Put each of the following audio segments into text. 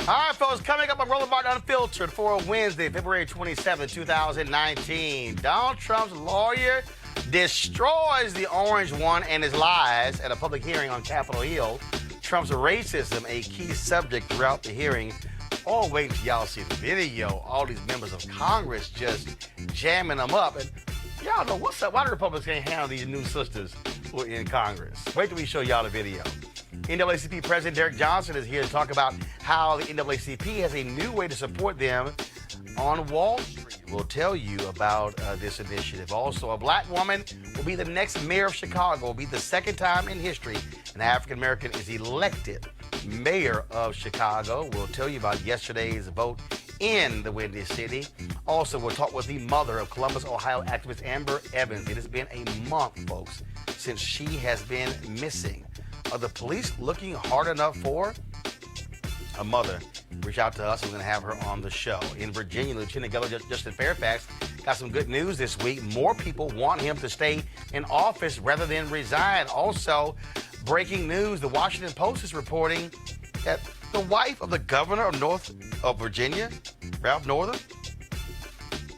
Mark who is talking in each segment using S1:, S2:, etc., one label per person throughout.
S1: All right, folks, coming up on Roland Unfiltered for Wednesday, February 27, 2019. Donald Trump's lawyer destroys the orange one and his lies at a public hearing on Capitol Hill. Trump's racism, a key subject throughout the hearing. Oh, wait till y'all see the video. All these members of Congress just jamming them up. And y'all know what's up. Why the Republicans can't handle these new sisters who are in Congress? Wait till we show y'all the video. NAACP President Derek Johnson is here to talk about how the NAACP has a new way to support them on Wall Street. We'll tell you about this initiative. Also, a black woman will be the next mayor of Chicago. It will be the second time in history an African-American is elected mayor of Chicago. We'll tell you about yesterday's vote in the Windy City. Also, we'll talk with the mother of Columbus, Ohio activist Amber Evans. It has been a month, folks, since she has been missing. Are the police looking hard enough for her? A mother reached out to us. We're going to have her on the show. In Virginia, Lieutenant Governor Justin Fairfax got some good news this week. More people want him to stay in office rather than resign. Also, breaking news, the Washington Post is reporting that the wife of the governor of Virginia, Ralph Northam,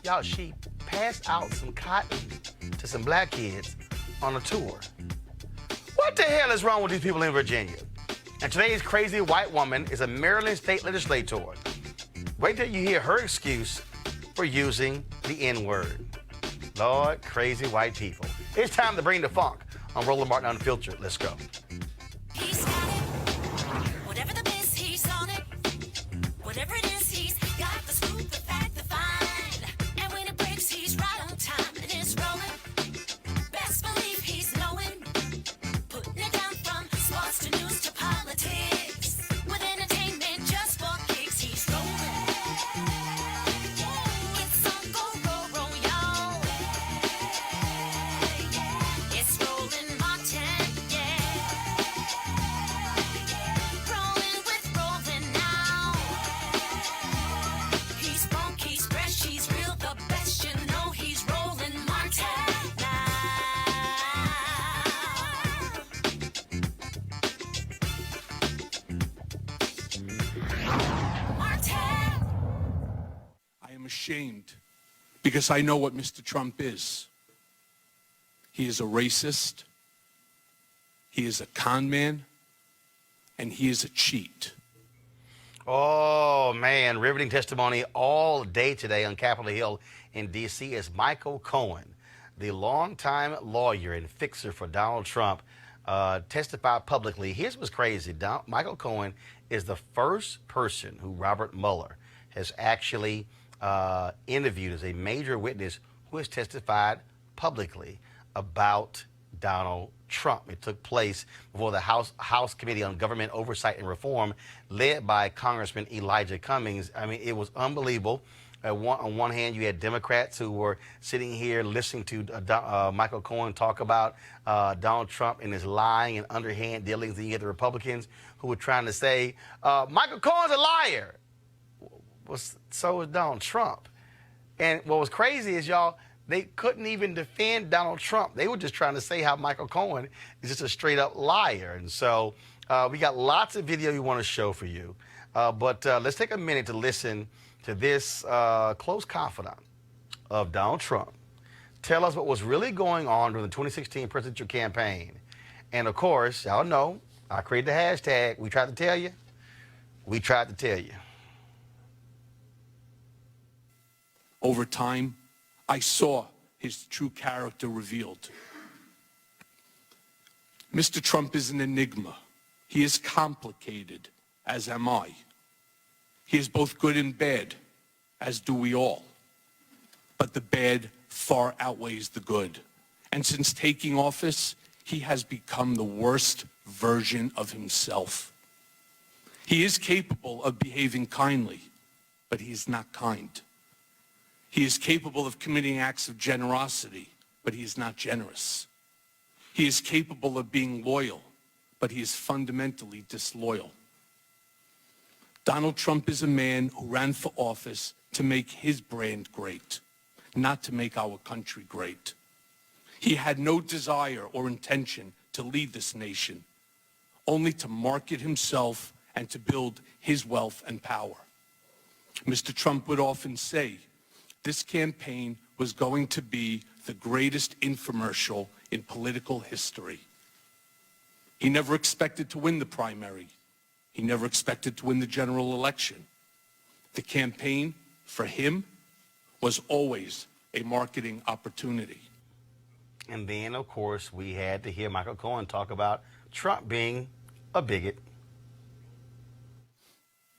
S1: y'all, she passed out some cotton to some black kids on a tour. What the hell is wrong with these people in Virginia? And today's crazy white woman is a Maryland state legislator. Wait till you hear her excuse for using the N-word. Lord, crazy white people. It's time to bring the funk on Roland Martin Unfiltered. Let's go.
S2: He's got it. Whatever the biz, he's on it. Whatever it is, he's got the scoop, the fact, the find. And when it breaks, he's right on time and it's rolling. Best believe he's knowing. Putting it down from sports to news to politics. With entertainment just for kicks, he's rolling. It's on go, y'all. It's Roland Martin, yeah. Rolling with Roland now. He's funk, he's fresh, he's real, the best, you know he's Roland Martin now. Martin.
S3: I am ashamed because I know what Mr. Trump is. He is a racist, he is a con man, and he is a cheat.
S1: Oh, man, riveting testimony all day today on Capitol Hill in D.C. as Michael Cohen, the longtime lawyer and fixer for Donald Trump, testified publicly. Here's what's crazy. Michael Cohen is the first person who Robert Mueller has actually interviewed as a major witness who has testified publicly about Donald Trump. It took place before the House Committee on Government Oversight and Reform, led by Congressman Elijah Cummings. I mean, it was unbelievable. On one hand, you had Democrats who were sitting here listening to Michael Cohen talk about Donald Trump and his lying and underhand dealings. And you had the Republicans who were trying to say, Michael Cohen's a liar. Well, so is Donald Trump. And what was crazy is, y'all, they couldn't even defend Donald Trump. They were just trying to say how Michael Cohen is just a straight-up liar. And so we got lots of video we want to show for you. But let's take a minute to listen to this close confidant of Donald Trump tell us what was really going on during the 2016 presidential campaign. And, of course, y'all know, I created the hashtag, we tried to tell you. We tried to tell you.
S3: Over time, I saw his true character revealed. Mr. Trump is an enigma. He is complicated, as am I. He is both good and bad, as do we all. But the bad far outweighs the good. And since taking office, he has become the worst version of himself. He is capable of behaving kindly, but he is not kind. He is capable of committing acts of generosity, but he is not generous. He is capable of being loyal, but he is fundamentally disloyal. Donald Trump is a man who ran for office to make his brand great, not to make our country great. He had no desire or intention to lead this nation, only to market himself and to build his wealth and power. Mr. Trump would often say this campaign was going to be the greatest infomercial in political history. He never expected to win the primary. He never expected to win the general election. The campaign, for him, was always a marketing opportunity.
S1: And then, of course, we had to hear Michael Cohen talk about Trump being a bigot.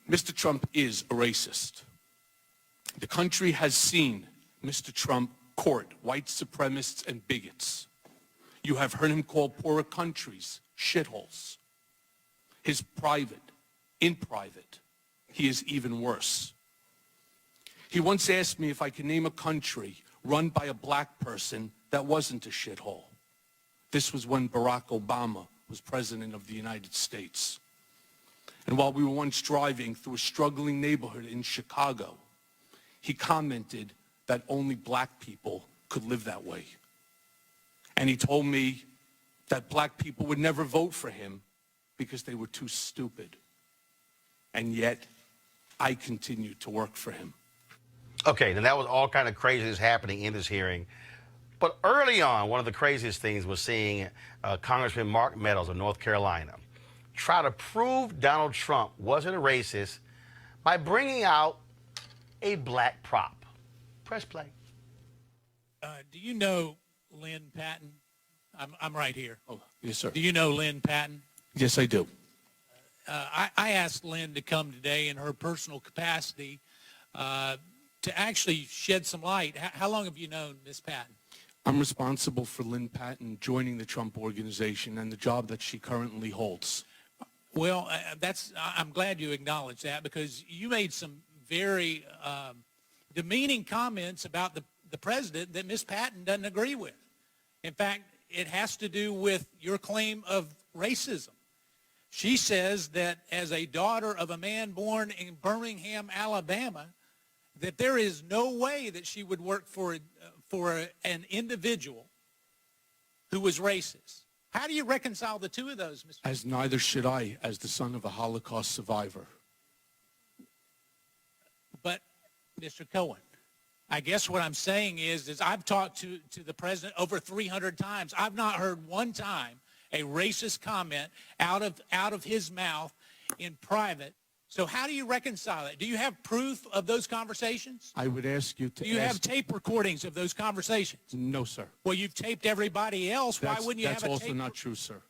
S3: Mr. Trump is a racist. The country has seen Mr. Trump court white supremacists and bigots. You have heard him call poorer countries shitholes. In private, he is even worse. He once asked me if I could name a country run by a black person that wasn't a shithole. This was when Barack Obama was president of the United States. And while we were once driving through a struggling neighborhood in Chicago, he commented that only black people could live that way. And he told me that black people would never vote for him because they were too stupid. And yet, I continued to work for him.
S1: Okay, then that was all kind of craziness happening in this hearing. But early on, one of the craziest things was seeing Congressman Mark Meadows of North Carolina try to prove Donald Trump wasn't a racist by bringing out a black prop. Press play.
S4: Do you know Lynn Patton? I'm right here.
S3: Oh, yes, sir.
S4: Do you know Lynn Patton?
S3: Yes, I do.
S4: I asked Lynn to come today in her personal capacity to actually shed some light. How long have you known Miss Patton?
S3: I'm responsible for Lynn Patton joining the Trump Organization and the job that she currently holds.
S4: Well, I'm glad you acknowledged that, because you made some very demeaning comments about the president that Miss Patton doesn't agree with. In fact, it has to do with your claim of racism. She says that as a daughter of a man born in Birmingham, Alabama, that there is no way that she would work for an individual who was racist. How do you reconcile the two of those, Mr.
S3: As neither should I, as the son of a Holocaust survivor.
S4: But, Mr. Cohen, I guess what I'm saying is I've talked to the president over 300 times. I've not heard one time a racist comment out of his mouth in private. So how do you reconcile it? Do you have proof of those conversations?
S3: I would ask you to
S4: Do you have tape recordings of those conversations?
S3: No, sir.
S4: Well, you've taped everybody else. Why wouldn't you have a tape?
S3: That's also not true, sir.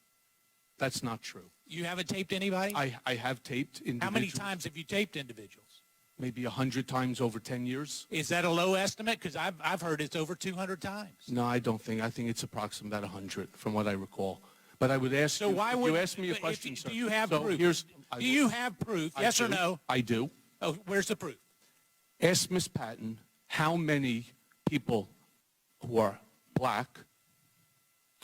S3: That's not true.
S4: You haven't taped anybody?
S3: I have taped individuals.
S4: How many times have you taped individuals?
S3: Maybe 100 times over 10 years.
S4: Is that a low estimate? Because I've heard it's over 200 times.
S3: No, I don't think. I think it's approximately about 100 from what I recall. But I would ask
S4: So
S3: you,
S4: why
S3: if
S4: would
S3: you ask me a question, sir.
S4: Do you have
S3: so
S4: proof? Do you have proof? Yes or no?
S3: I do.
S4: Oh, where's the proof?
S3: Ask Ms. Patton how many people who are black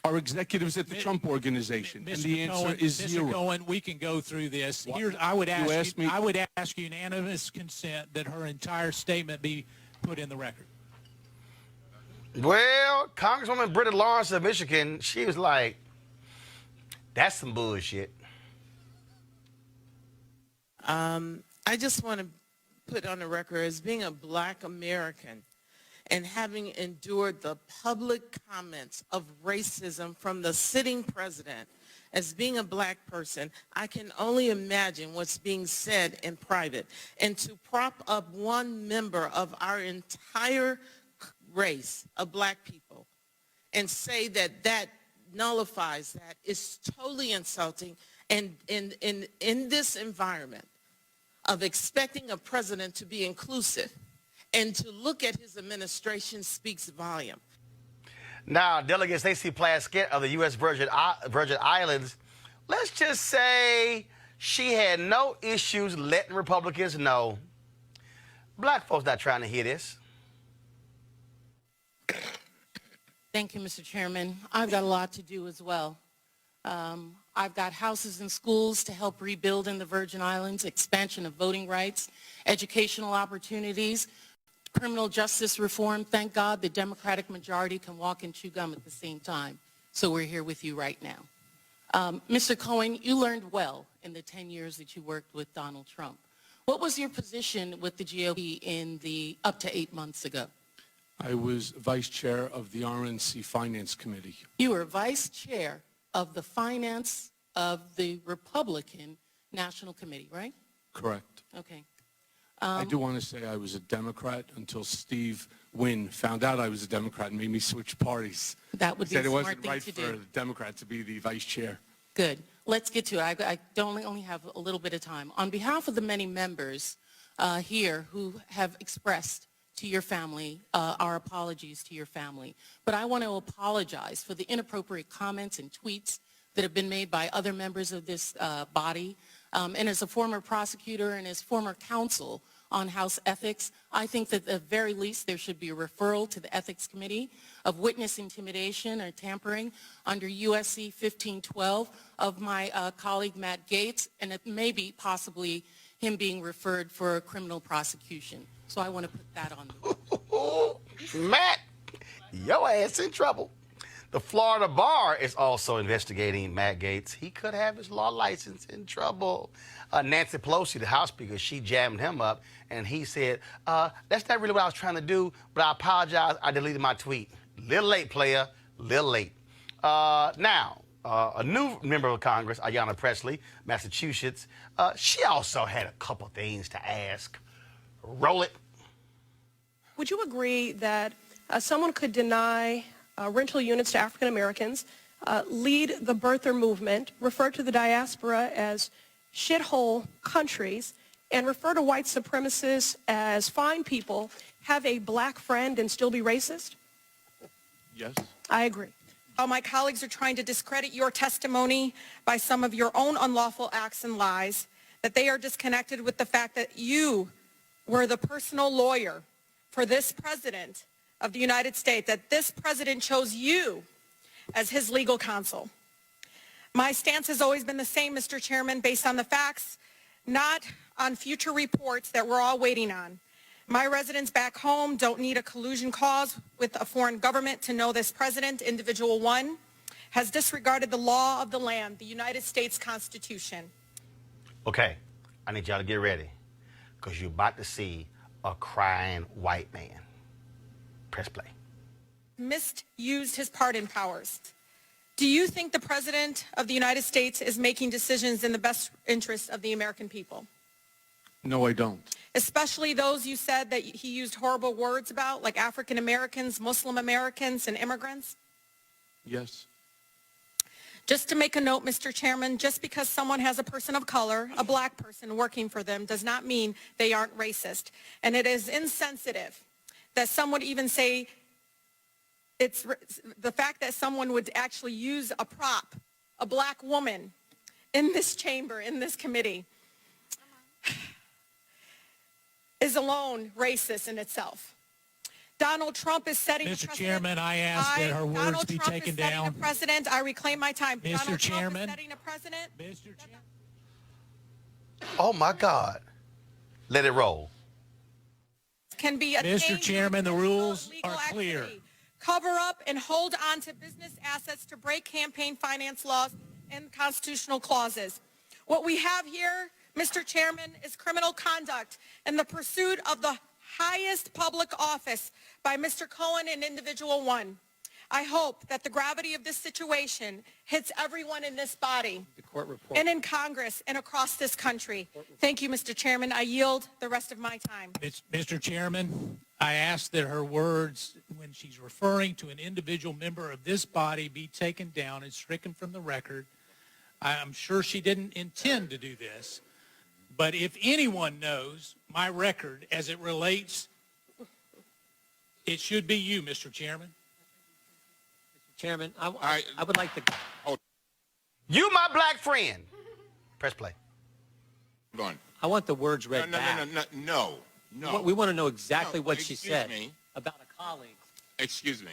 S3: are executives at the Trump Organization, and the answer is zero.
S4: Mr. Cohen, we can go through this. Here, I would ask unanimous consent that her entire statement be put in the record.
S1: Well, Congresswoman Britta Lawrence of Michigan, she was like, that's some bullshit.
S5: I just want to put on the record, as being a black American and having endured the public comments of racism from the sitting president, as being a black person, I can only imagine what's being said in private. And to prop up one member of our entire race of black people and say that that nullifies that is totally insulting. And in this environment of expecting a president to be inclusive and to look at his administration speaks volume.
S1: Now, Delegate Stacey Plaskett of the U.S. Virgin Islands, let's just say she had no issues letting Republicans know black folks not trying to hear this.
S6: Thank you, Mr. Chairman. I've got a lot to do as well. I've got houses and schools to help rebuild in the Virgin Islands, expansion of voting rights, educational opportunities, criminal justice reform. Thank God the Democratic majority can walk and chew gum at the same time. So we're here with you right now. Mr. Cohen, you learned well in the 10 years that you worked with Donald Trump. What was your position with the GOP in the up to 8 months ago?
S3: I was vice chair of the RNC Finance Committee.
S6: You were vice chair of the finance of the Republican National Committee, right?
S3: Correct.
S6: Okay.
S3: I do want to say I was a Democrat until Steve Wynn found out I was a Democrat and made me switch parties.
S6: That would be
S3: Said
S6: a
S3: it
S6: smart
S3: wasn't
S6: thing
S3: right
S6: to
S3: for
S6: do.
S3: a Democrat to be the vice chair.
S6: Good. Let's get to it. I don't only have a little bit of time. On behalf of the many members here who have expressed to your family our apologies to your family, but I want to apologize for the inappropriate comments and tweets that have been made by other members of this body. And as a former prosecutor and as former counsel on House ethics, I think that at the very least there should be a referral to the Ethics Committee of witness intimidation or tampering under USC 1512 of my colleague Matt Gaetz, and it may be possibly him being referred for a criminal prosecution. So I want to put that on the
S1: Matt, your ass in trouble. The Florida bar is also investigating Matt Gaetz. He could have his law license in trouble. Nancy Pelosi, the House Speaker, she jammed him up, and he said, that's not really what I was trying to do, but I apologize. I deleted my tweet. Little late, player. Little late. Now, a new member of Congress, Ayanna Pressley, Massachusetts, she also had a couple things to ask. Roll it.
S7: Would you agree that someone could deny rental units to African Americans, lead the birther movement, refer to the diaspora as shithole countries, and refer to white supremacists as fine people, have a black friend, and still be racist?
S3: Yes.
S7: I agree.
S8: My colleagues are trying to discredit your testimony by some of your own unlawful acts and lies, that they are disconnected with the fact that you were the personal lawyer for this president of the United States, that this president chose you as his legal counsel. My stance has always been the same, Mr. Chairman, based on the facts, not on future reports that we're all waiting on. My residents back home don't need a collusion cause with a foreign government to know this president, individual one, has disregarded the law of the land, the United States Constitution.
S1: Okay, I need y'all to get ready, because you're about to see a crying white man. Press play.
S8: Misused his pardon powers. Do you think the President of the United States is making decisions in the best interest of the American people?
S3: No, I don't.
S8: Especially those you said that he used horrible words about, like African Americans, Muslim Americans, and immigrants?
S3: Yes.
S8: Just to make a note, Mr. Chairman, just because someone has a person of color, a black person working for them, does not mean they aren't racist. And it is insensitive that some would even say it's the fact that someone would actually use a prop, a black woman, in this chamber, in this committee, is alone racist in itself. Donald Trump is setting a
S4: Mr.
S8: precedent.
S4: Chairman, I ask that her words
S8: Donald
S4: be
S8: Trump
S4: taken
S8: is setting
S4: down.
S8: a precedent. I reclaim my time.
S4: Mr.
S8: Donald
S4: Chairman.
S8: Trump is setting a precedent.
S4: Mr. Chairman.
S1: Oh, my God. Let it roll.
S8: Can be
S4: Mr. Chairman, the rules
S8: legal
S4: are clear.
S8: activity. Cover up and hold on to business assets to break campaign finance laws and constitutional clauses. What we have here, Mr. Chairman, is criminal conduct in the pursuit of the highest public office by Mr. Cohen and individual one. I hope that the gravity of this situation hits everyone in this body and in Congress and across this country. Thank you, Mr. Chairman. I yield the rest of my time.
S4: Mr. Chairman, I ask that her words, when she's referring to an individual member of this body, be taken down and stricken from the record. I'm sure she didn't intend to do this, but if anyone knows my record as it relates, it should be you, Mr. Chairman.
S9: Chairman, I would like to...
S1: You, my black friend. Press play.
S9: Hold on. I want the words read back.
S10: No.
S9: We want to know exactly what she
S10: excuse
S9: said
S10: me.
S9: about a colleague.
S10: Excuse me.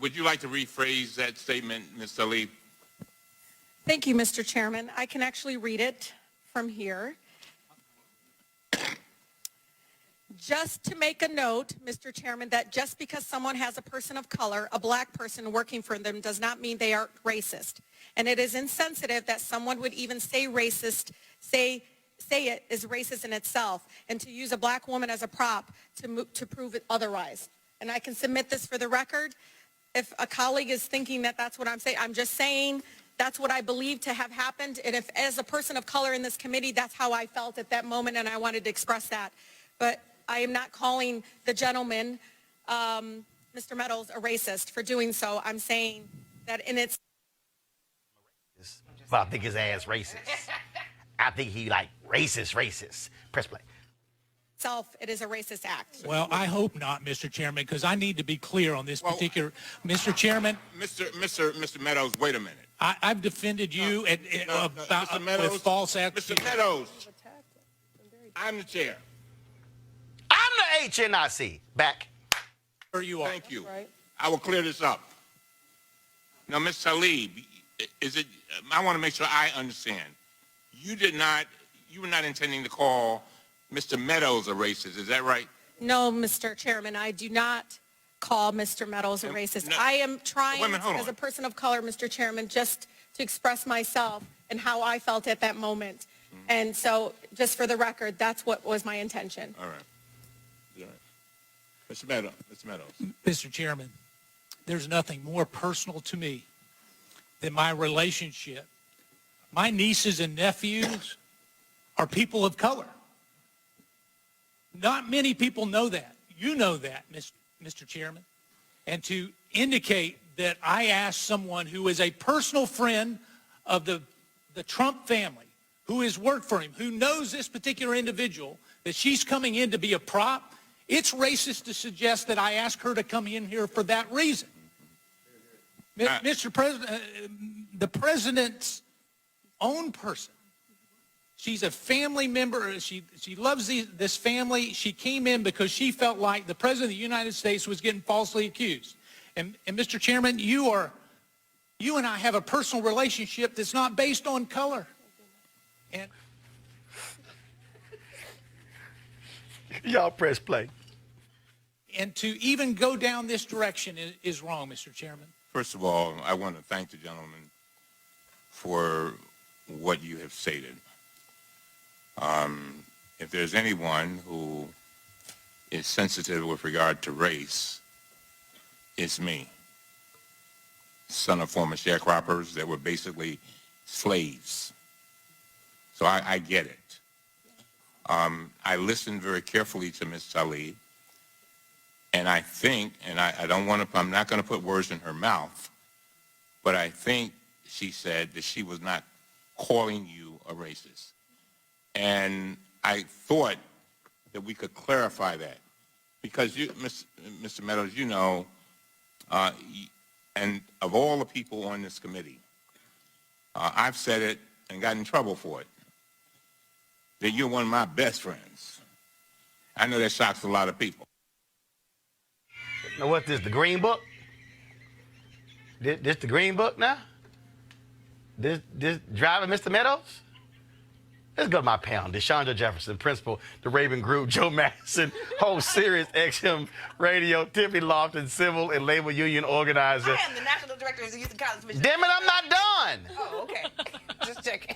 S10: Would you like to rephrase that statement, Ms. Ali?
S8: Thank you, Mr. Chairman. I can actually read it from here. just to make a note, Mr. Chairman, that just because someone has a person of color, a black person working for them, does not mean they are racist. And it is insensitive that someone would even say racist, say it is racist in itself, and to use a black woman as a prop to prove it otherwise. And I can submit this for the record. If a colleague is thinking that that's what I'm saying, I'm just saying that's what I believe to have happened. And if, as a person of color in this committee, that's how I felt at that moment, and I wanted to express that. But I am not calling the gentleman, Mr. Meadows, a racist for doing so. I'm saying that in its...
S1: Well, I think his ass racist. I think he like racist. Press play.
S8: It is a racist act.
S4: Well, I hope not, Mr. Chairman, because I need to be clear on this particular... Mr. Chairman...
S10: Mr. Meadows, wait a minute.
S4: I've defended you
S10: Mr. Meadows,
S4: with false accusations.
S10: Mr. Meadows, I'm the chair.
S1: I'm the HNIC. Back.
S4: Where you are.
S10: Thank you. I will clear this up. Now, Ms. Talib, I want to make sure I understand. You were not intending to call Mr. Meadows a racist, is that right?
S8: No, Mr. Chairman, I do not call Mr. Meadows a racist.
S10: No,
S8: I am trying,
S10: hold
S8: as
S10: on.
S8: a person of color, Mr. Chairman, just to express myself and how I felt at that moment. And so, just for the record, that's what was my intention.
S10: All right. All right. Mr. Meadows.
S4: Mr. Chairman, there's nothing more personal to me than my relationship. My nieces and nephews are people of color. Not many people know that. You know that, Mr. Chairman. And to indicate that I asked someone who is a personal friend of the Trump family, who has worked for him, who knows this particular individual, that she's coming in to be a prop, it's racist to suggest that I asked her to come in here for that reason. Mr. President, the president's own person, she's a family member. She loves this family. She came in because she felt like the President of the United States was getting falsely accused. And Mr. Chairman, you and I have a personal relationship that's not based on color. And
S1: y'all press play.
S4: And to even go down this direction is wrong, Mr. Chairman.
S10: First of all, I want to thank the gentleman for what you have stated. If there's anyone who is sensitive with regard to race, it's me. Son of former sharecroppers that were basically slaves. So I get it. I listened very carefully to Ms. Talib, and I think, and I'm not going to put words in her mouth, but I think she said that she was not calling you a racist. And I thought that we could clarify that, because you, Mr. Meadows, you know, and of all the people on this committee, I've said it and got in trouble for it, that you're one of my best friends. I know that shocks a lot of people.
S1: Now what's this, the Green Book? This the Green Book now? This driving Mr. Meadows? Let's go to my panel. DeShondra Jefferson, principal, the Raven Group, Joe Madison, host Sirius XM Radio, Tiffany Lofton, civil and labor union organizer.
S11: I am the national director of the Youth and College Division.
S1: Damn it, I'm not done.
S11: Oh, okay. Just checking.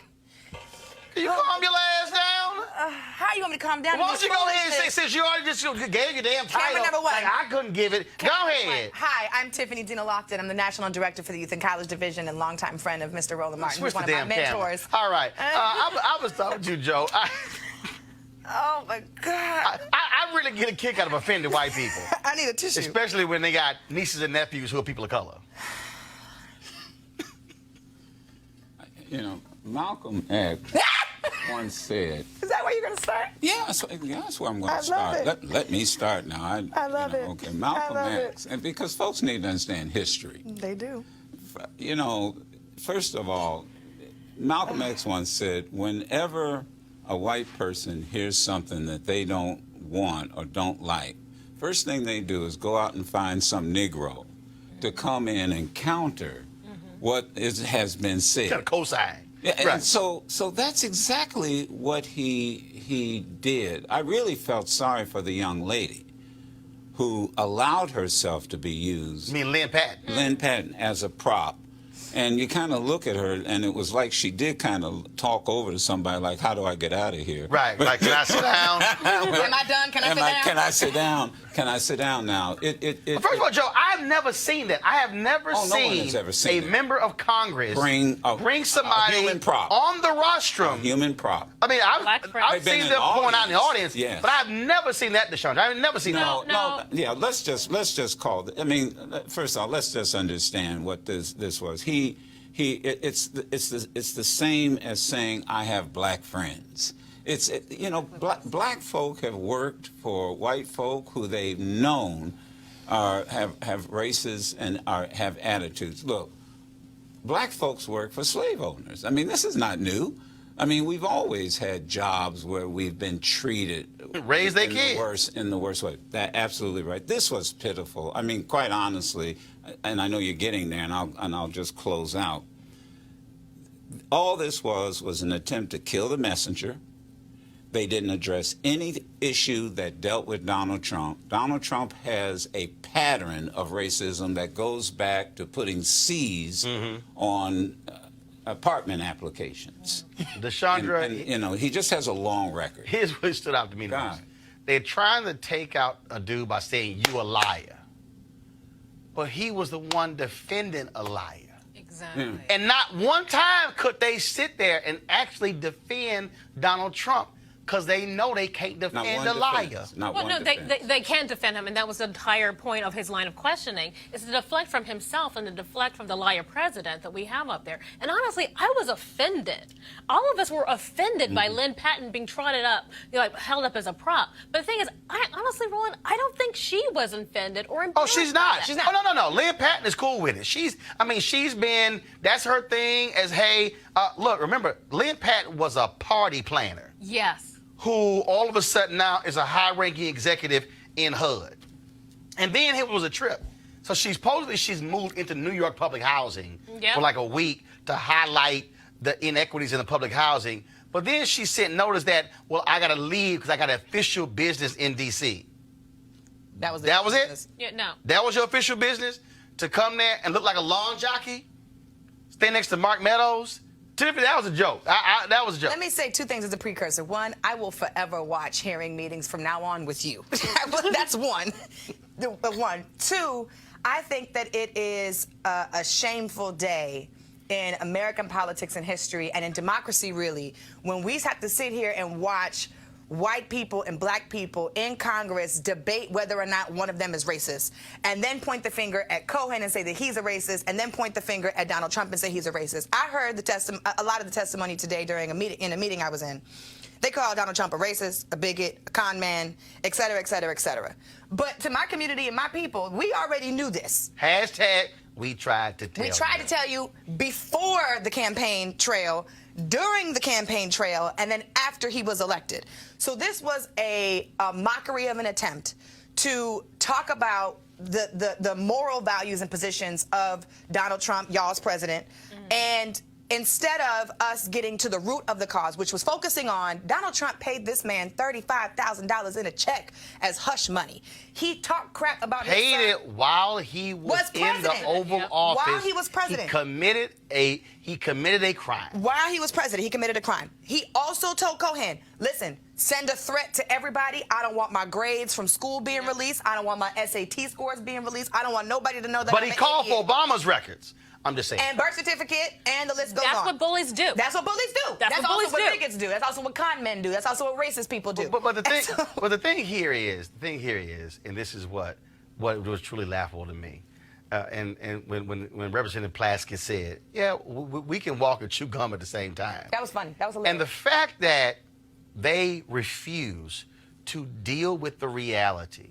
S1: Can you calm your ass down?
S11: How you want me to calm down?
S1: Why don't you go ahead and say, since you already just gave your damn title,
S11: Camera number one.
S1: like I couldn't give it. Go ahead.
S11: Hi, I'm Tiffany Dina Lofton. I'm the national director for the Youth and College Division and longtime friend of Mr. Roland Martin,
S1: Switch
S11: who's one
S1: the
S11: of my
S1: damn
S11: mentors.
S1: camera. All right. I was talking to you, Joe.
S11: Oh, my God.
S1: I really get a kick out of offending white people.
S11: I need a tissue.
S1: Especially when they got nieces and nephews who are people of color.
S12: You know, Malcolm X once said...
S11: Is that where you're going to start?
S12: Yeah, that's where I'm going to start. Let me start now.
S11: I love it.
S12: Okay, Malcolm X. And because folks need to understand history.
S11: They do.
S12: You know, first of all, Malcolm X once said, whenever a white person hears something that they don't want or don't like, first thing they do is go out and find some Negro to come in and counter what has been said.
S1: Kind of cosign.
S12: Yeah,
S1: right.
S12: And so that's exactly what he he did, I really felt sorry for the young lady who allowed herself to be used.
S1: You mean Lynn Patton?
S12: Lynn Patton as a prop. And you kind of look at her, and it was like she did kind of talk over to somebody, like, how do I get out of here?
S1: Right, like, can I sit down?
S11: Am I done? Can I sit down?
S12: Can I sit down? Can I sit down now?
S1: Well, first of all, Joe, I've never seen that. I have never
S12: no one has ever seen
S1: a
S12: it.
S1: member of Congress
S12: Bring
S1: somebody
S12: a human prop.
S1: on the rostrum.
S12: A human prop.
S1: I mean, I've
S12: been
S1: seen
S12: in
S1: them
S12: the
S1: point out in the audience,
S12: yes.
S1: but I've never seen that, Deshaun. I've never seen that.
S12: No. Yeah, let's just call it. I mean, first of all, let's just understand what this was. It's the same as saying I have black friends. Black folk have worked for white folk who they've known have races and have attitudes. Look, black folks work for slave owners. I mean, this is not new. I mean, we've always had jobs where we've been treated
S1: raise their kids
S12: in the worst way. That's absolutely right. This was pitiful. I mean, quite honestly, and I know you're getting there, and I'll just close out. All this was an attempt to kill the messenger. They didn't address any issue that dealt with Donald Trump. Donald Trump has a pattern of racism that goes back to putting C's on apartment applications.
S1: Deshandra,
S12: and he just has a long record.
S1: Here's what stood out to me the most. They're trying to take out a dude by saying you a liar, but he was the one defending a liar.
S11: Exactly.
S1: And not one time could they sit there and actually defend Donald Trump, because they know they can't defend a liar.
S13: Well, no, they can defend him, and that was the entire point of his line of questioning, is to deflect from himself and to deflect from the liar president that we have up there. And honestly, I was offended. All of us were offended by Lynn Patton being trotted up, held up as a prop. But the thing is, honestly, Roland, I don't think she was offended or embarrassed.
S1: Oh, she's not.
S13: She's not.
S1: Oh, no. Lynn Patton is cool with it. She's been, that's her thing as, hey, look, remember, Lynn Patton was a party planner.
S13: Yes.
S1: Who all of a sudden now is a high-ranking executive in HUD. And then it was a trip. So she's moved into New York public housing for like a week to highlight the inequities in the public housing. But then she sent notice that, well, I got to leave because I got official business in D.C.
S11: That was
S1: it?
S13: Yeah, no.
S1: That was your official business? To come there and look like a lawn jockey? Stay next to Mark Meadows? Tiffany, that was a joke. That was a joke.
S11: Let me say two things as a precursor. One, I will forever watch hearing meetings from now on with you. That's one. One. Two, I think that it is a shameful day in American politics and history and in democracy, really, when we have to sit here and watch white people and black people in Congress debate whether or not one of them is racist, and then point the finger at Cohen and say that he's a racist, and then point the finger at Donald Trump and say he's a racist. I heard a lot of the testimony today during a meeting I was in. They called Donald Trump a racist, a bigot, a con man, et cetera, et cetera, et cetera. But to my community and my people, we already knew this.
S1: Hashtag we tried to tell you.
S11: We tried to tell you before the campaign trail, during the campaign trail, and then after he was elected. So this was a mockery of an attempt to talk about the moral values and positions of Donald Trump, y'all's president, and instead of us getting to the root of the cause, which was focusing on Donald Trump paid this man $35,000 in a check as hush money. He talked crap about
S1: paid it while he was in the Oval Office.
S11: While he was president.
S1: He committed a crime.
S11: While he was president, he committed a crime. He also told Cohen, listen, send a threat to everybody. I don't want my grades from school being released. I don't want my SAT scores being released. I don't want nobody to know that
S1: But
S11: I'm
S1: he called for Obama's records. I'm just saying.
S11: And birth certificate, and the list goes on.
S13: That's what bullies do.
S11: That's what bullies do. That's also what bigots do. That's also what con men do. That's also what racist people do.
S1: But the thing here is, and this is what was truly laughable to me. And when Representative Plaskett said, yeah, we can walk and chew gum at the same time.
S11: That was funny. That was hilarious.
S1: And the fact that they refuse to deal with the reality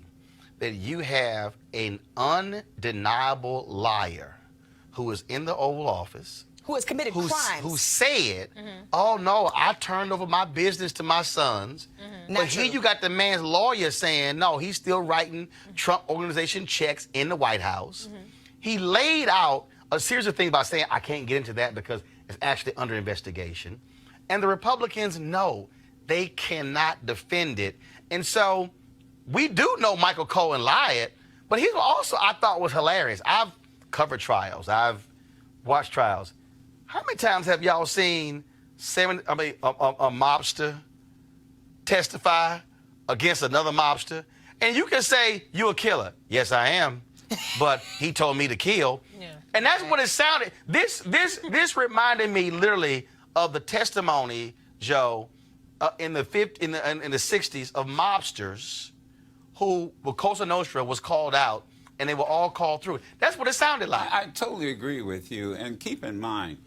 S1: that you have an undeniable liar who is in the Oval Office,
S11: who has committed crimes,
S1: who said, oh, no, I turned over my business to my sons. But here you got the man's lawyer saying, no, he's still writing Trump organization checks in the White House. He laid out a series of things by saying, I can't get into that because it's actually under investigation. And the Republicans know they cannot defend it. And so we do know Michael Cohen lied, but he also, I thought, was hilarious. I've covered trials. I've watched trials. How many times have y'all seen a mobster testify against another mobster? And you can say, you a killer. Yes, I am. But he told me to kill. Yeah. And that's what it sounded. This reminded me literally of the testimony, Joe, in the 60s of mobsters who, Cosa Nostra was called out, and they were all called through. That's what it sounded like.
S12: I totally agree with you. And keep in mind,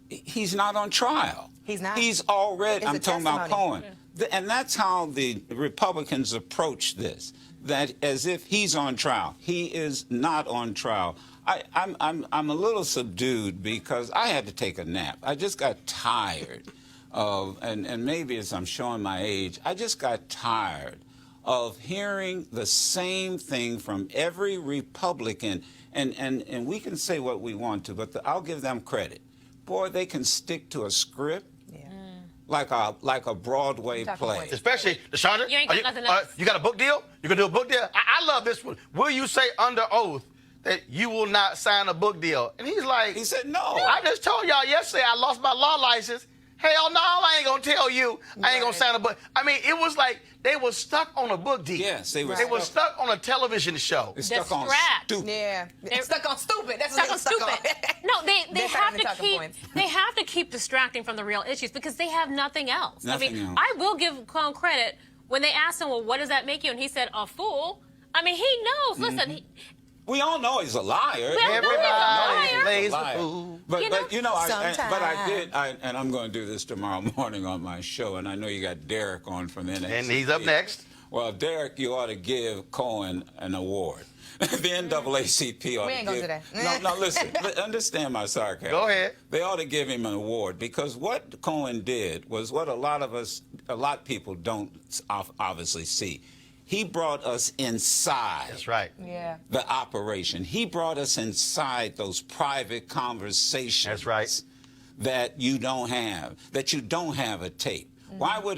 S12: he's not on trial.
S11: He's not.
S12: He's already, I'm talking about Cohen.
S11: Yeah.
S12: And that's how the Republicans approach this, that as if he's on trial. He is not on trial. I'm a little subdued because I had to take a nap. I just got tired of, and maybe as I'm showing my age, I just got tired of hearing the same thing from every Republican. And we can say what we want to, but I'll give them credit. Boy, they can stick to a script. Like a Broadway play.
S1: Especially, DeShandra,
S13: You ain't got nothing else.
S1: You got a book deal? You gonna do a book deal? I love this one. Will you say under oath that you will not sign a book deal? And he's like,
S12: he said no.
S1: I just told y'all yesterday I lost my law license. Hell no, I ain't gonna tell you. I ain't gonna sign a book. I mean, it was like they were stuck on a book deal.
S12: Yes, they were.
S1: They were stuck on a television show.
S12: They're stuck on stupid.
S11: Yeah, they're stuck on stupid. That's
S13: Stuck
S11: what
S13: on stupid. No, they have to keep
S11: points.
S13: they have to keep distracting from the real issues because they have nothing else.
S12: Nothing else.
S13: I will give Cohen credit when they asked him, well, what does that make you? And he said, a fool. I mean, he knows. Listen,
S12: we all know he's a liar.
S1: Everybody plays
S12: a
S1: a fool.
S12: But you know,
S11: sometimes.
S12: I did, and I'm going to do this tomorrow morning on my show, and I know you got Derek on from NAACP.
S1: And he's up next.
S12: Well, Derek, you ought to give Cohen an award. The NAACP ought
S11: We
S12: to
S11: ain't gonna
S12: give.
S11: do that.
S12: No, listen. Understand my sarcasm.
S1: Go ahead.
S12: They ought to give him an award because what Cohen did was what a lot of people don't obviously see. He brought us inside.
S1: That's right.
S11: Yeah.
S12: The operation. He brought us inside those private conversations.
S1: That's right.
S12: That you don't have a tape. Why would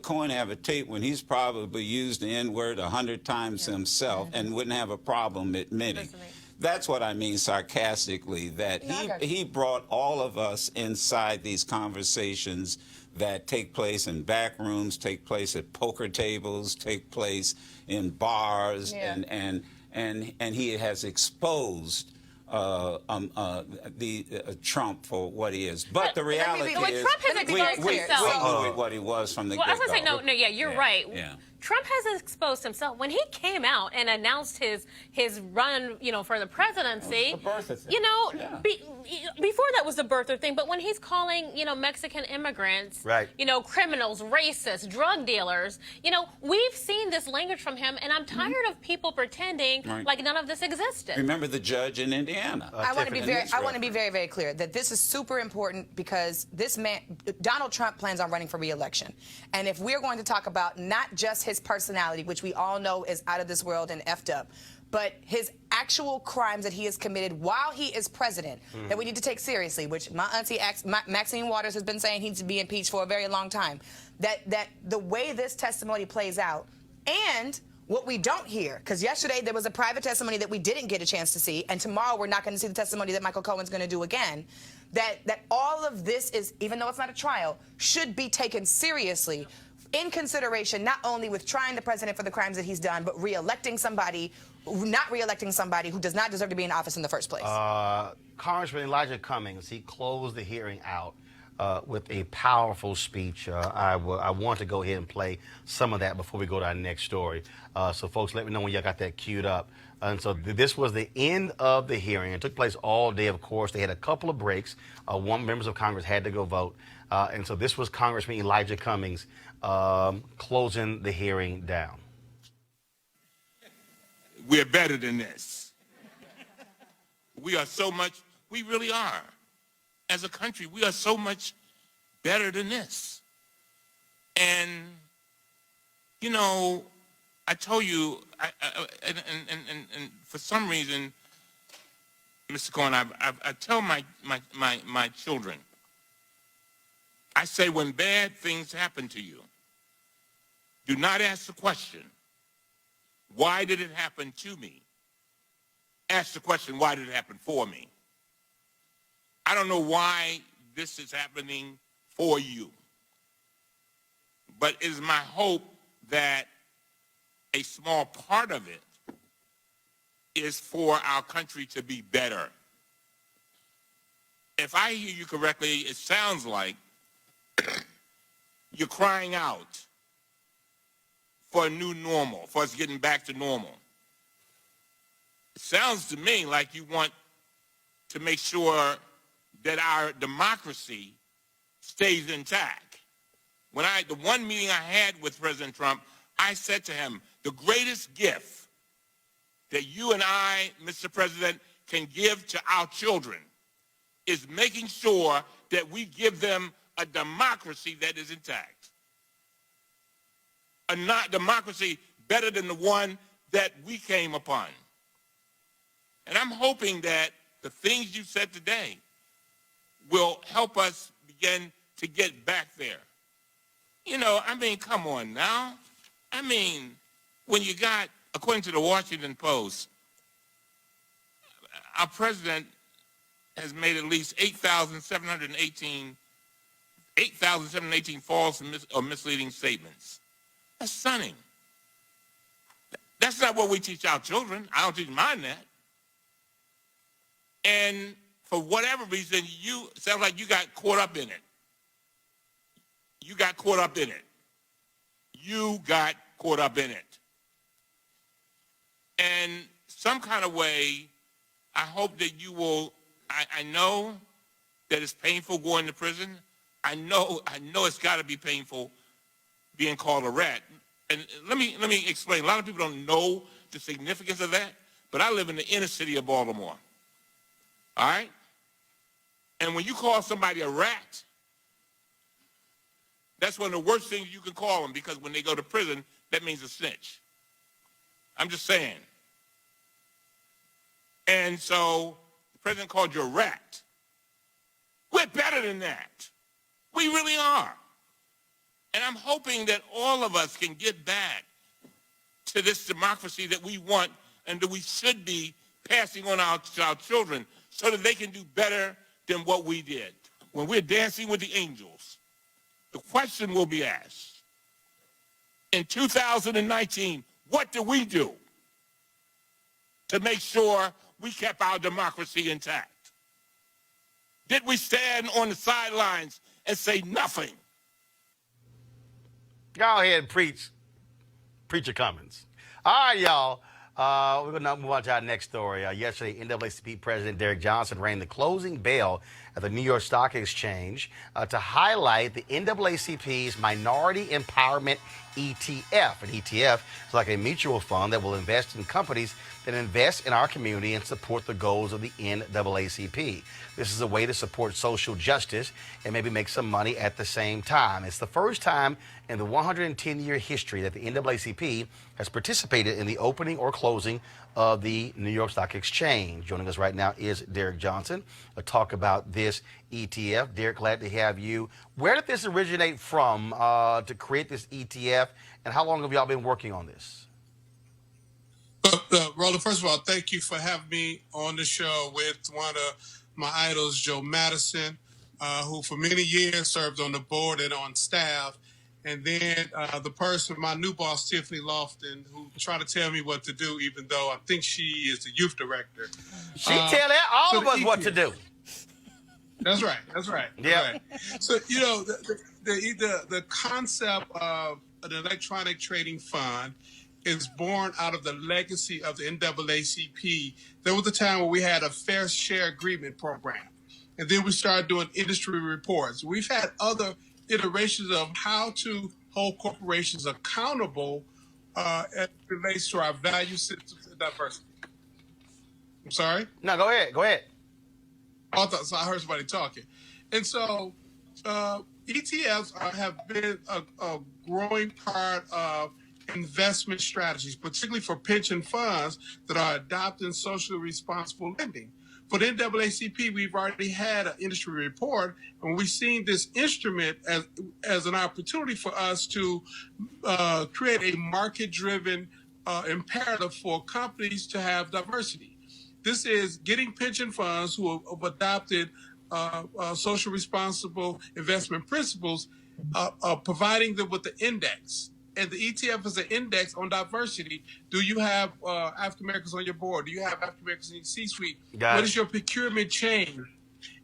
S12: Cohen have a tape when he's probably used the N-word 100 times himself and wouldn't have a problem admitting? That's what I mean sarcastically, that he brought all of us inside these conversations that take place in back rooms, take place at poker tables, take place in bars, and he has exposed Trump for what he is. But the reality is,
S13: Trump has exposed himself.
S12: We knew what he was from the
S13: Well, I was
S12: get-go.
S13: going to say, you're right.
S12: Yeah.
S13: Trump has exposed himself. When he came out and announced his run, for the presidency,
S12: the birther thing.
S13: Before that was the birther thing, but when he's calling, Mexican immigrants,
S1: right.
S13: Criminals, racists, drug dealers, we've seen this language from him, and I'm tired of people pretending like none of this existed.
S12: Remember the judge in Indiana.
S11: I want to be very, very clear that this is super important because this man, Donald Trump, plans on running for re-election. And if we're going to talk about not just his personality, which we all know is out of this world and effed up, but his actual crimes that he has committed while he is president that we need to take seriously, which my auntie Maxine Waters has been saying he needs to be impeached for a very long time, that the way this testimony plays out and what we don't hear, because yesterday there was a private testimony that we didn't get a chance to see, and tomorrow we're not going to see the testimony that Michael Cohen's going to do again, that all of this is, even though it's not a trial, should be taken seriously in consideration, not only with trying the president for the crimes that he's done, but not re-electing somebody who does not deserve to be in office in the first place.
S1: Congressman Elijah Cummings, he closed the hearing out with a powerful speech. I want to go ahead and play some of that before we go to our next story. So folks, let me know when y'all got that queued up. And so this was the end of the hearing. It took place all day, of course. They had a couple of breaks. Members of Congress had to go vote. And so this was Congressman Elijah Cummings closing the hearing down.
S10: We're better than this. We really are. As a country, we are so much better than this. And, I told you, and for some reason, Mr. Cohen, I tell my children, I say when bad things happen to you, do not ask the question, why did it happen to me? Ask the question, why did it happen for me? I don't know why this is happening for you, but it is my hope that a small part of it is for our country to be better. If I hear you correctly, it sounds like you're crying out for a new normal, for us getting back to normal. It sounds to me like you want to make sure that our democracy stays intact. The one meeting I had with President Trump, I said to him, the greatest gift that you and I, Mr. President, can give to our children is making sure that we give them a democracy that is intact. A democracy better than the one that we came upon. And I'm hoping that the things you said today will help us begin to get back there. You know, I mean, come on now. I mean, when you got, according to the Washington Post, our president has made at least 8,718 false or misleading statements. That's stunning. That's not what we teach our children. I don't teach mine that. And for whatever reason, sounds like you got caught up in it. You got caught up in it. You got caught up in it. And some kind of way, I hope that you will, I know that it's painful going to prison. I know it's got to be painful being called a rat. And let me explain. A lot of people don't know the significance of that, but I live in the inner city of Baltimore. All right? And when you call somebody a rat, that's one of the worst things you can call them, because when they go to prison, that means a snitch. I'm just saying. And so the president called you a rat. We're better than that. We really are. And I'm hoping that all of us can get back to this democracy that we want and that we should be passing on to our children so that they can do better than what we did. When we're dancing with the angels, the question will be asked, in 2019, what do we do to make sure we kept our democracy intact? Did we stand on the sidelines and say nothing?
S1: Go ahead and preach your comments. All right, y'all. We're going to move on to our next story. Yesterday, NAACP President Derek Johnson rang the closing bell at the New York Stock Exchange to highlight the NAACP's Minority Empowerment ETF. An ETF is like a mutual fund that will invest in companies that invest in our community and support the goals of the NAACP. This is a way to support social justice and maybe make some money at the same time. It's the first time in the 110-year history that the NAACP has participated in the opening or closing of the New York Stock Exchange. Joining us right now is Derek Johnson to talk about this ETF. Derek, glad to have you. Where did this originate from to create this ETF, and how long have y'all been working on this?
S14: Roland, first of all, thank you for having me on the show with one of my idols, Joe Madison, who for many years served on the board and on staff. And then the person, my new boss, Tiffany Lofton, who tried to tell me what to do, even though I think she is the youth director.
S1: She tell all of us what to do.
S14: That's right.
S1: Yeah.
S14: Right. So, you know, the concept of an electronic trading fund is born out of the legacy of the NAACP. There was a time where we had a fair share agreement program, and then we started doing industry reports. We've had other iterations of how to hold corporations accountable as it relates to our value systems and diversity. I'm sorry?
S1: No, go ahead.
S14: I heard somebody talking. And so ETFs have been a growing part of investment strategies, particularly for pension funds that are adopting socially responsible lending. For the NAACP, we've already had an industry report, and we've seen this instrument as an opportunity for us to create a market-driven imperative for companies to have diversity. This is getting pension funds who have adopted social responsible investment principles, providing them with the index. And the ETF is an index on diversity. Do you have African Americans on your board? Do you have African Americans in your C-suite? What is your procurement chain?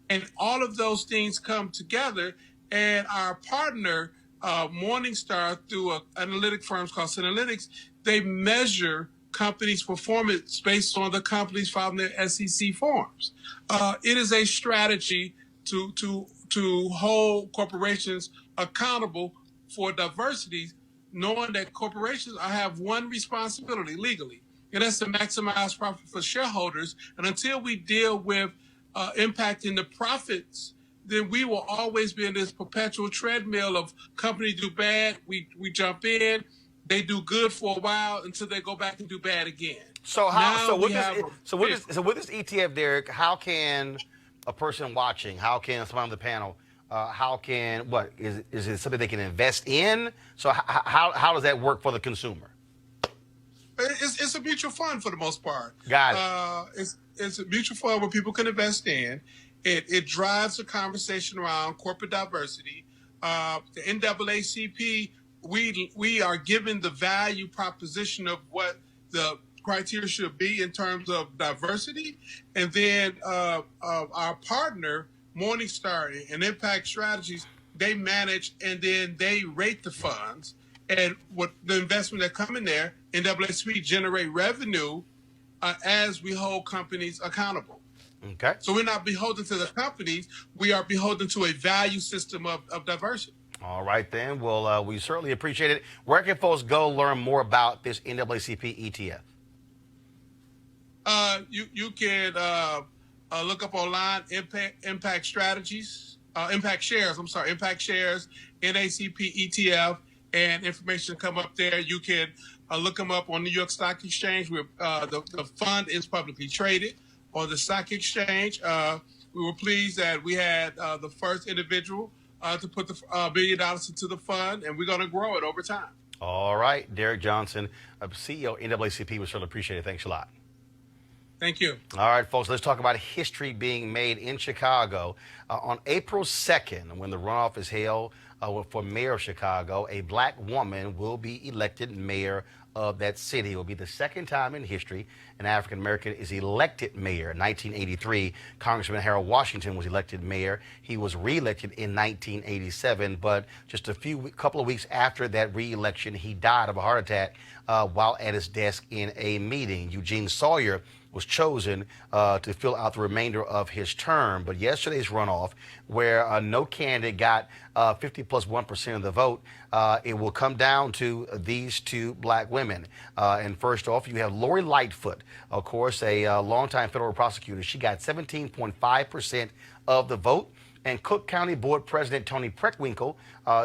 S14: And all of those things come together. And our partner, Morningstar, through analytic firms called Synalytics, they measure companies' performance based on the companies filing their SEC forms. It is a strategy to hold corporations accountable for diversity, knowing that corporations have one responsibility legally, and that's to maximize profit for shareholders. And until we deal with impacting the profits, then we will always be in this perpetual treadmill of companies do bad, we jump in, they do good for a while until they go back and do bad again.
S1: So with this ETF, Derek, how can a person watching, how can someone on the panel, is it something they can invest in? So how does that work for the consumer?
S14: It's a mutual fund for the most part.
S1: Got it.
S14: It's a mutual fund where people can invest in. It drives the conversation around corporate diversity. The NAACP, we are given the value proposition of what the criteria should be in terms of diversity, and then our partner, Morningstar and Impact Strategies, they manage and then they rate the funds, and what the investment that come in there, NAACP generate revenue as we hold companies accountable.
S1: Okay.
S14: So we're not beholden to the companies, we are beholden to a value system of diversity.
S1: All right, then. Well, we certainly appreciate it. Where can folks go learn more about this NAACP ETF?
S14: You can look up online Impact Strategies, Impact Shares, NAACP ETF, and information come up there. You can look them up on New York Stock Exchange. The fund is publicly traded on the stock exchange. We were pleased that we had the first individual to put the $1 billion into the fund, and we're going to grow it over time.
S1: All right, Derek Johnson, CEO NAACP, we certainly appreciate it. Thanks a lot.
S14: Thank you.
S1: All right, folks, let's talk about history being made in Chicago. On April 2nd, when the runoff is held for mayor of Chicago, a black woman will be elected mayor of that city. It will be the second time in history an African-American is elected mayor. In 1983, Congressman Harold Washington was elected mayor. He was reelected in 1987, but just couple of weeks after that reelection, he died of a heart attack while at his desk in a meeting. Eugene Sawyer was chosen to fill out the remainder of his term. But yesterday's runoff, where no candidate got 50 plus 1% of the vote, it will come down to these two black women. And first off, you have Lori Lightfoot, of course, a longtime federal prosecutor. She got 17.5% of the vote. And Cook County Board President Toni Preckwinkle,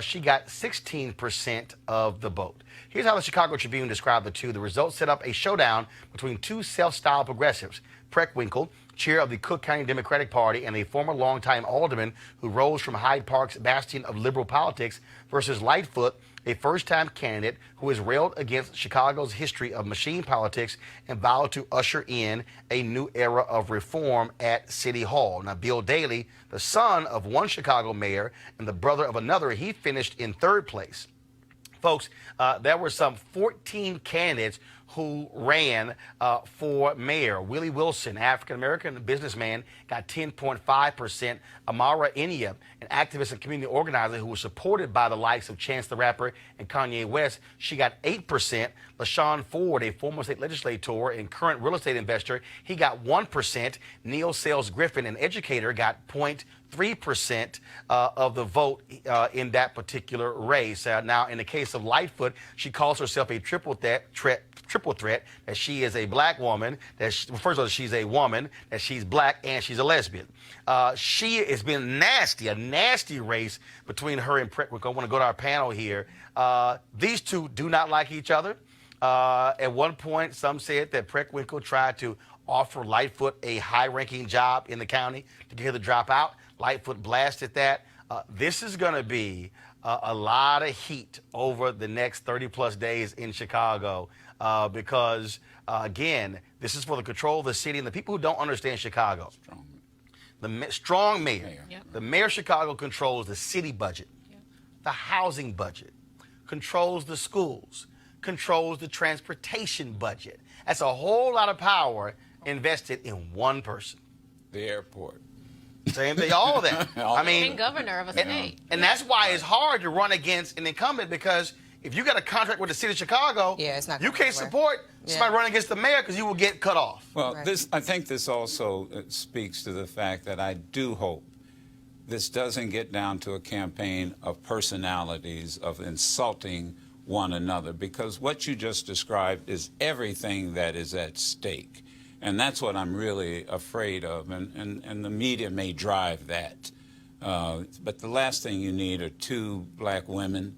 S1: she got 16% of the vote. Here's how the Chicago Tribune described the two. The results set up a showdown between two self-styled progressives. Preckwinkle, chair of the Cook County Democratic Party and a former longtime alderman who rose from Hyde Park's bastion of liberal politics, versus Lightfoot, a first-time candidate who has railed against Chicago's history of machine politics and vowed to usher in a new era of reform at City Hall. Now, Bill Daley, the son of one Chicago mayor and the brother of another, he finished in third place. Folks, there were some 14 candidates who ran for mayor. Willie Wilson, African-American businessman, got 10.5%. Amara Inia, an activist and community organizer who was supported by the likes of Chance the Rapper and Kanye West, she got 8%. LaShawn Ford, a former state legislator and current real estate investor, he got 1%. Neil Sales Griffin, an educator, got 0.3% of the vote in that particular race. Now, in the case of Lightfoot, she calls herself a triple threat, that she is a black woman, first of all, she's a woman, that she's black, and she's a lesbian. It's been a nasty race between her and Preckwinkle. I want to go to our panel here. These two do not like each other. At one point, some said that Preckwinkle tried to offer Lightfoot a high-ranking job in the county to get her to drop out. Lightfoot blasted that. This is going to be a lot of heat over the next 30-plus days in Chicago because, again, this is for the control of the city and the people who don't understand Chicago. The strong mayor. Yep. The mayor of Chicago controls the city budget, the housing budget, controls the schools, controls the transportation budget. That's a whole lot of power invested in one person.
S12: The airport.
S1: Same thing, all of that. I mean,
S13: and governor of a state.
S1: And that's why it's hard to run against an incumbent, because if you got a contract with the city of Chicago,
S11: it's not
S1: you can't support somebody running against the mayor because you will get cut off.
S12: Well, I think this also speaks to the fact that I do hope this doesn't get down to a campaign of personalities, of insulting one another, because what you just described is everything that is at stake. And that's what I'm really afraid of, and the media may drive that. But the last thing you need are two black women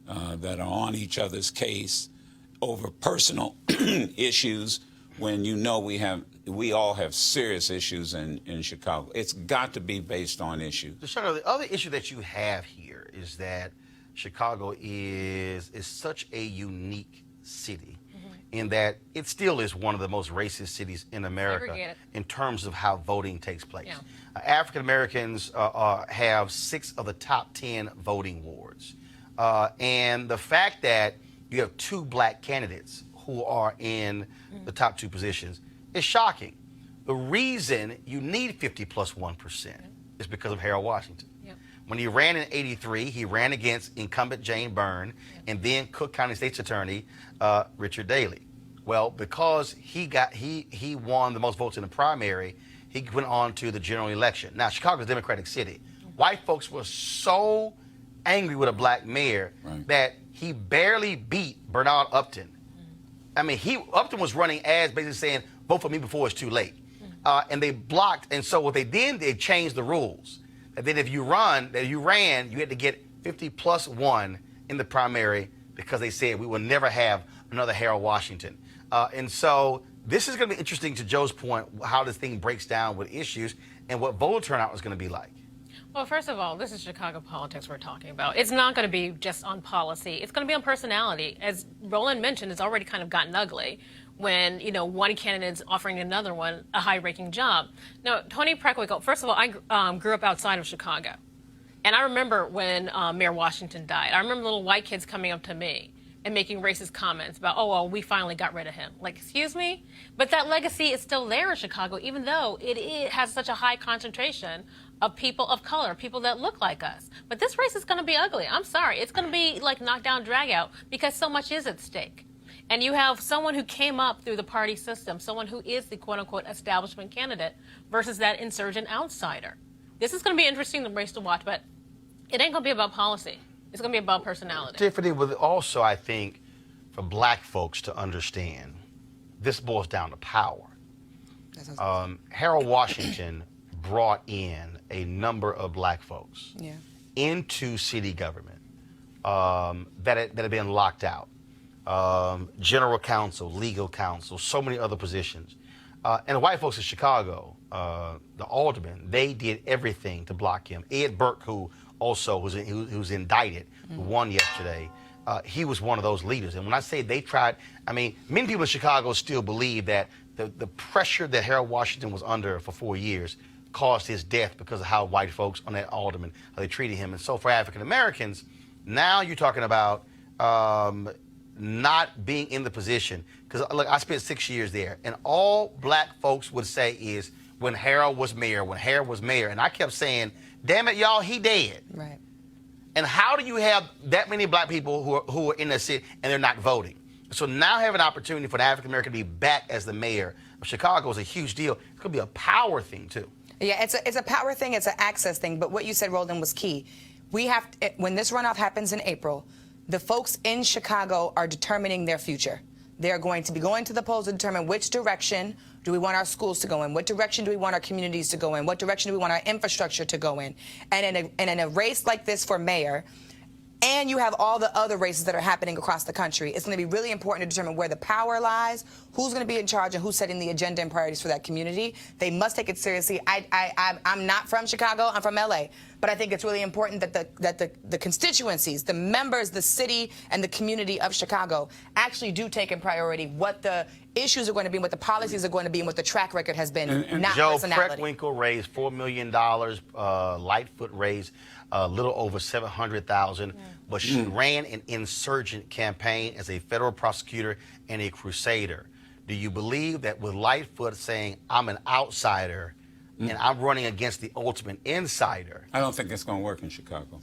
S12: that are on each other's case over personal issues when you know we all have serious issues in Chicago. It's got to be based on issues.
S1: The other issue that you have here is that Chicago is such a unique city in that it still is one of the most racist cities in America in terms of how voting takes place. Yeah. African Americans have 6 of the top 10 voting wards. And the fact that you have 2 black candidates who are in the top 2 positions is shocking. The reason you need 50 plus 1% is because of Harold Washington. When he ran in '83, he ran against incumbent Jane Byrne and then Cook County State's Attorney Richard Daley. Well, because he won the most votes in the primary, he went on to the general election. Now, Chicago's a Democratic city. White folks were so angry with a black mayor that he barely beat Bernard Upton. I mean, Upton was running ads basically saying, vote for me before it's too late. And they blocked, and so what they did, they changed the rules. And then if you ran, you had to get 50 plus 1 in the primary because they said we will never have another Harold Washington. And so this is going to be interesting, to Joe's point, how this thing breaks down with issues and what voter turnout is going to be like.
S13: Well, first of all, this is Chicago politics we're talking about. It's not going to be just on policy. It's going to be on personality. As Roland mentioned, it's already kind of gotten ugly when, one candidate's offering another one a high-ranking job. Now, Tony Preckwinkle, first of all, I grew up outside of Chicago. And I remember when Mayor Washington died. I remember little white kids coming up to me and making racist comments about, oh, well, we finally got rid of him. Like, excuse me? But that legacy is still there in Chicago, even though it has such a high concentration of people of color, people that look like us. But this race is going to be ugly. I'm sorry. It's going to be like knockdown, drag out, because so much is at stake. And you have someone who came up through the party system, someone who is the quote-unquote establishment candidate versus that insurgent outsider. This is going to be interesting, the race to watch, but it ain't going to be about policy. It's going to be about personality.
S1: Tiffany, but also, I think, for black folks to understand, this boils down to power. Harold Washington brought in a number of black folks into city government that had been locked out. General counsel, legal counsel, so many other positions. And the white folks in Chicago, the aldermen, they did everything to block him. Ed Burke, who also was indicted, who won yesterday, he was one of those leaders. And when I say they tried, I mean, many people in Chicago still believe that the pressure that Harold Washington was under for 4 years caused his death because of how white folks on that alderman, how they treated him. And so for African Americans, now you're talking about not being in the position, because look, I spent 6 years there, and all black folks would say is when Harold was mayor, and I kept saying, damn it, y'all, he dead.
S11: Right.
S1: And how do you have that many black people who are in the city and they're not voting? So now have an opportunity for the African American to be back as the mayor of Chicago is a huge deal. It's going to be a power thing too.
S11: Yeah, it's a power thing, it's an access thing. But what you said, Roland, was key. When this runoff happens in April, the folks in Chicago are determining their future. They're going to be going to the polls to determine which direction do we want our schools to go in, what direction do we want our communities to go in, what direction do we want our infrastructure to go in. And in a race like this for mayor, and you have all the other races that are happening across the country, it's going to be really important to determine where the power lies, who's going to be in charge, and who's setting the agenda and priorities for that community. They must take it seriously. I'm not from Chicago. I'm from LA. But I think it's really important that the constituencies, the members, the city, and the community of Chicago actually do take in priority what the issues are going to be, what the policies are going to be, and what the track record has been, not
S1: Joe
S11: personality.
S1: Preckwinkle raised $4 million. Lightfoot raised a little over $700,000. But she ran an insurgent campaign as a federal prosecutor and a crusader. Do you believe that with Lightfoot saying, I'm an outsider, and I'm running against the ultimate insider?
S12: I don't think it's going to work in Chicago.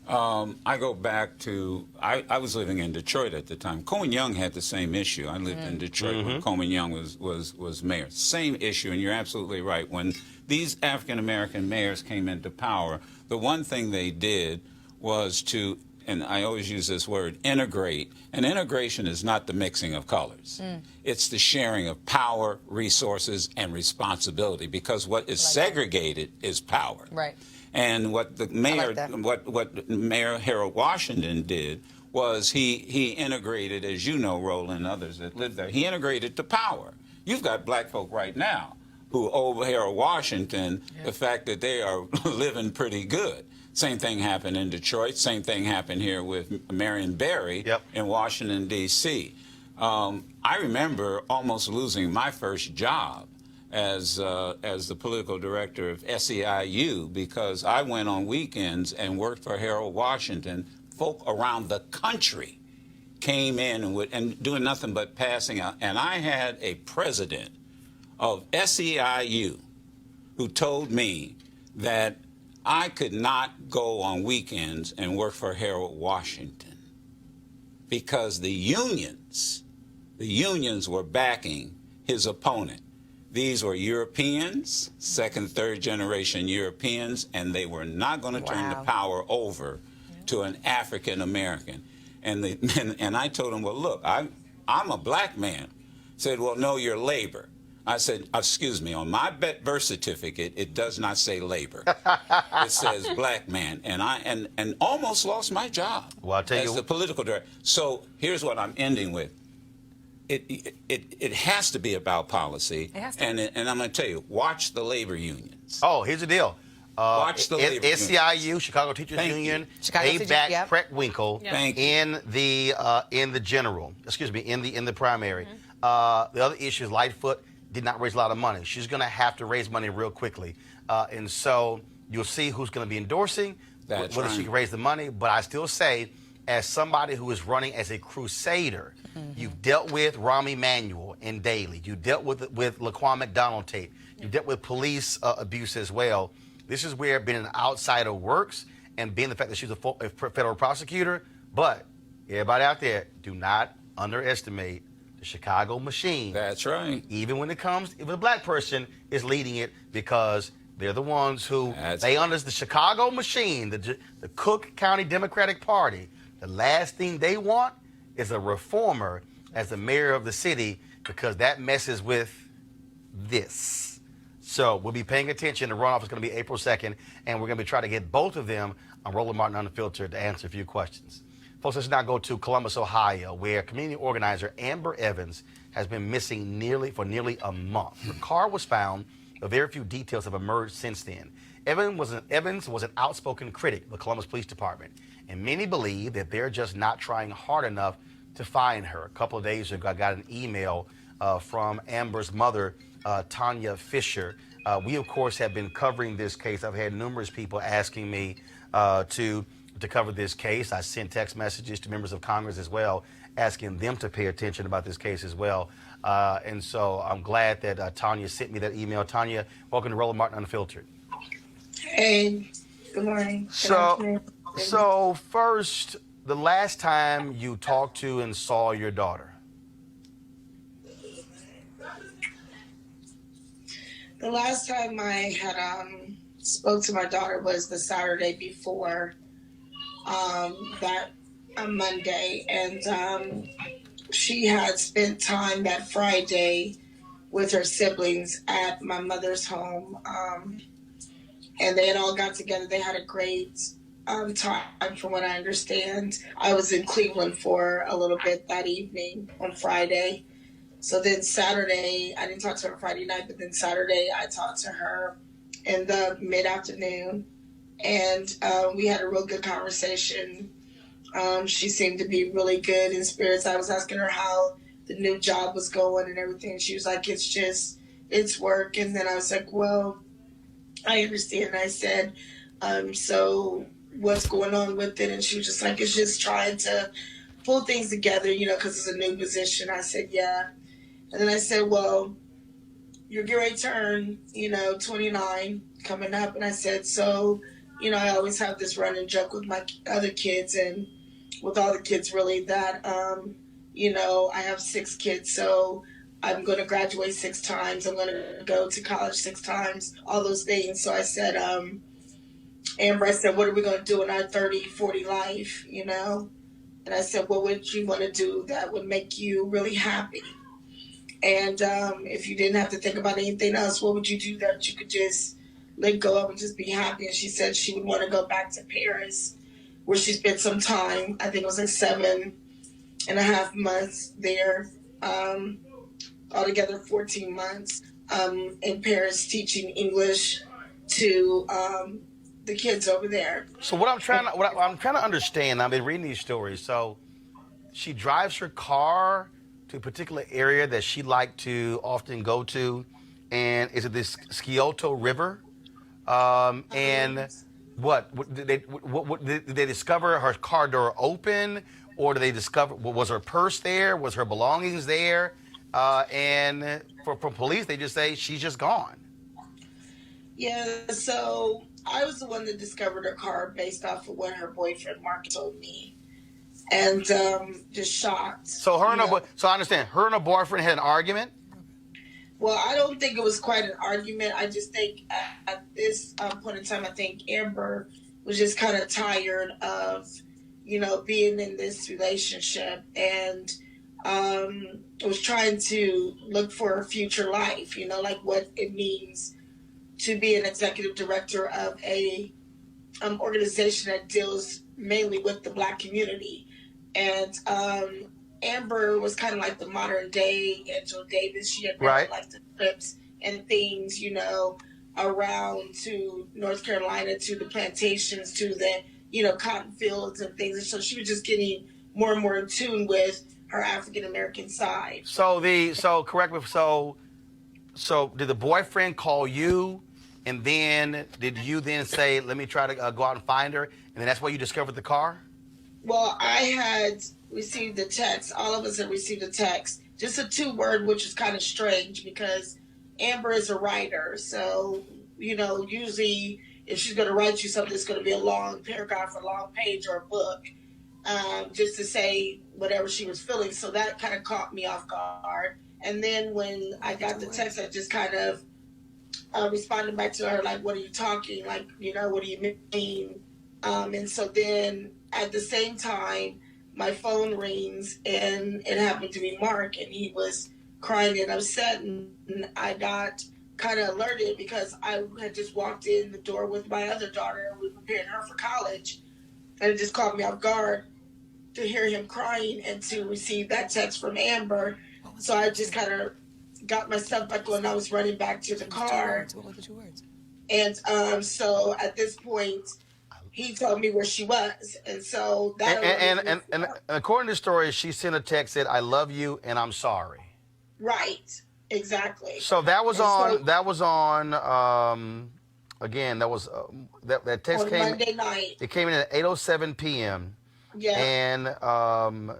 S12: I go back to, I was living in Detroit at the time. Cohen Young had the same issue. I lived in Detroit when Cohen Young was mayor. Same issue, and you're absolutely right. When these African-American mayors came into power, the one thing they did was to, and I always use this word, integrate. And integration is not the mixing of colors. It's the sharing of power, resources, and responsibility, because what is segregated is power.
S11: Right.
S12: And what the mayor, what Mayor Harold Washington did was he integrated, as you know, Roland, and others that live there, he integrated to power. You've got black folk right now who owe Harold Washington the fact that they are living pretty good. Same thing happened in Detroit. Same thing happened here with Marion Barry in Washington, D.C. I remember almost losing my first job as the political director of SEIU because I went on weekends and worked for Harold Washington. Folk around the country came in and doing nothing but passing out. And I had a president of SEIU who told me that I could not go on weekends and work for Harold Washington because the unions were backing his opponent. These were Europeans, second, third generation Europeans, and they were not going to turn the power over to an African American. And I told him, well, look, I'm a black man. Said, well, no, you're labor. I said, excuse me, on my birth certificate, it does not say labor. It says black man. And I almost lost my job as the political director. So here's what I'm ending with. It has to be about policy. It has to. And I'm going to tell you, watch the labor unions.
S1: Oh, here's the deal.
S12: Watch the labor
S1: SEIU, Chicago Teachers Union, they backed Preckwinkle in the general. Excuse me, in the primary. The other issue is Lightfoot did not raise a lot of money. She's going to have to raise money real quickly. And so you'll see who's going to be endorsing, whether she can raise the money. But I still say, as somebody who is running as a crusader, you've dealt with Rahm Emanuel in Daley. You dealt with Laquan McDonald Tate. You dealt with police abuse as well. This is where being an outsider works, and being the fact that she's a federal prosecutor. But everybody out there, do not underestimate the Chicago machine.
S12: That's right.
S1: Even when it comes, if a black person is leading it, because they're the ones who, under the Chicago machine, the Cook County Democratic Party, the last thing they want is a reformer as the mayor of the city, because that messes with this. So we'll be paying attention. The runoff is going to be April 2nd, and we're going to be trying to get both of them on Roland Martin Unfiltered to answer a few questions. Folks, let's now go to Columbus, Ohio, where community organizer Amber Evans has been missing for nearly a month. Her car was found, but very few details have emerged since then. Evans was an outspoken critic of the Columbus Police Department, and many believe that they're just not trying hard enough to find her. A couple of days ago, I got an email from Amber's mother, Tanya Fisher. We, of course, have been covering this case. I've had numerous people asking me to cover this case. I sent text messages to members of Congress as well, asking them to pay attention about this case as well. And so I'm glad that Tanya sent me that email. Tanya, welcome to Roland Martin Unfiltered.
S15: Hey, good morning.
S1: So first, the last time you talked to and saw your daughter?
S15: The last time I had spoke to my daughter was the Saturday before that Monday, and she had spent time that Friday with her siblings at my mother's home, and they had all got together. They had a great time from what I understand. I was in Cleveland for a little bit that evening on Friday. So then Saturday, I didn't talk to her Friday night, but then Saturday I talked to her in the mid-afternoon, and we had a real good conversation. She seemed to be really good in spirits. I was asking her how the new job was going and everything. She was like, it's work. And then I was like, well, I understand. I said, so what's going on with it? And she was just like, it's just trying to pull things together, because it's a new position. I said, yeah. And then I said, well, you're getting ready to turn, 29 coming up. And I said, so, I always have this running joke with my other kids and with all the kids really that, I have 6 kids. So I'm going to graduate 6 times. I'm going to go to college 6 times, all those things. So I said, Amber, I said, what are we going to do in our 30, 40 life, And I said, what would you want to do that would make you really happy? And if you didn't have to think about anything else, what would you do that you could just let go of and just be happy? And she said she would want to go back to Paris, where she spent some time. I think it was like 7.5 months there, altogether 14 months in Paris teaching English to the kids over there.
S1: So what I'm trying to understand, I've been reading these stories. So she drives her car to a particular area that she liked to often go to, and is it this Scioto River? And did they discover her car door open, or did they discover, was her purse there? Was her belongings there? And for police, they just say she's just gone.
S15: Yeah, so I was the one that discovered her car based off of what her boyfriend Mark told me. And just shocked.
S1: So so I understand, her and her boyfriend had an argument?
S15: Well, I don't think it was quite an argument. I just think at this point in time, I think Amber was just kind of tired of, being in this relationship and was trying to look for a future life, like what it means to be an executive director of a organization that deals mainly with the Black community. And Amber was kind of like the modern day Angela Davis. She had
S1: right.
S15: like the trips and things, around to North Carolina, to the plantations, to the, cotton fields and things. And so she was just getting more and more in tune with her African American side.
S1: So correct me. So did the boyfriend call you, and then did you then say, let me try to go out and find her, and then that's why you discovered the car?
S15: Well, I had received a text. All of us had received a text. Just a 2-word, which is kind of strange because Amber is a writer. So, usually if she's going to write you something, it's going to be a long paragraph, a long page, or a book, just to say whatever she was feeling. So that kind of caught me off guard. And then when I got the text, I just kind of responded back to her, like, what are you talking? Like, what do you mean? And so then at the same time, my phone rings, and it happened to be Mark, and he was crying and upset, and I got kind of alerted because I had just walked in the door with my other daughter, and we were preparing her for college, and it just caught me off guard to hear him crying and to receive that text from Amber. So I just kind of got myself back when I was running back to the car. What were the 2 words? And so at this point, he told me where she was, and so that.
S1: And according to the story, she sent a text that I love you and I'm sorry.
S15: Right. Exactly.
S1: So that was that text
S15: on
S1: came
S15: Monday night.
S1: It came in at 8:07 p.m.
S15: Yeah.
S1: And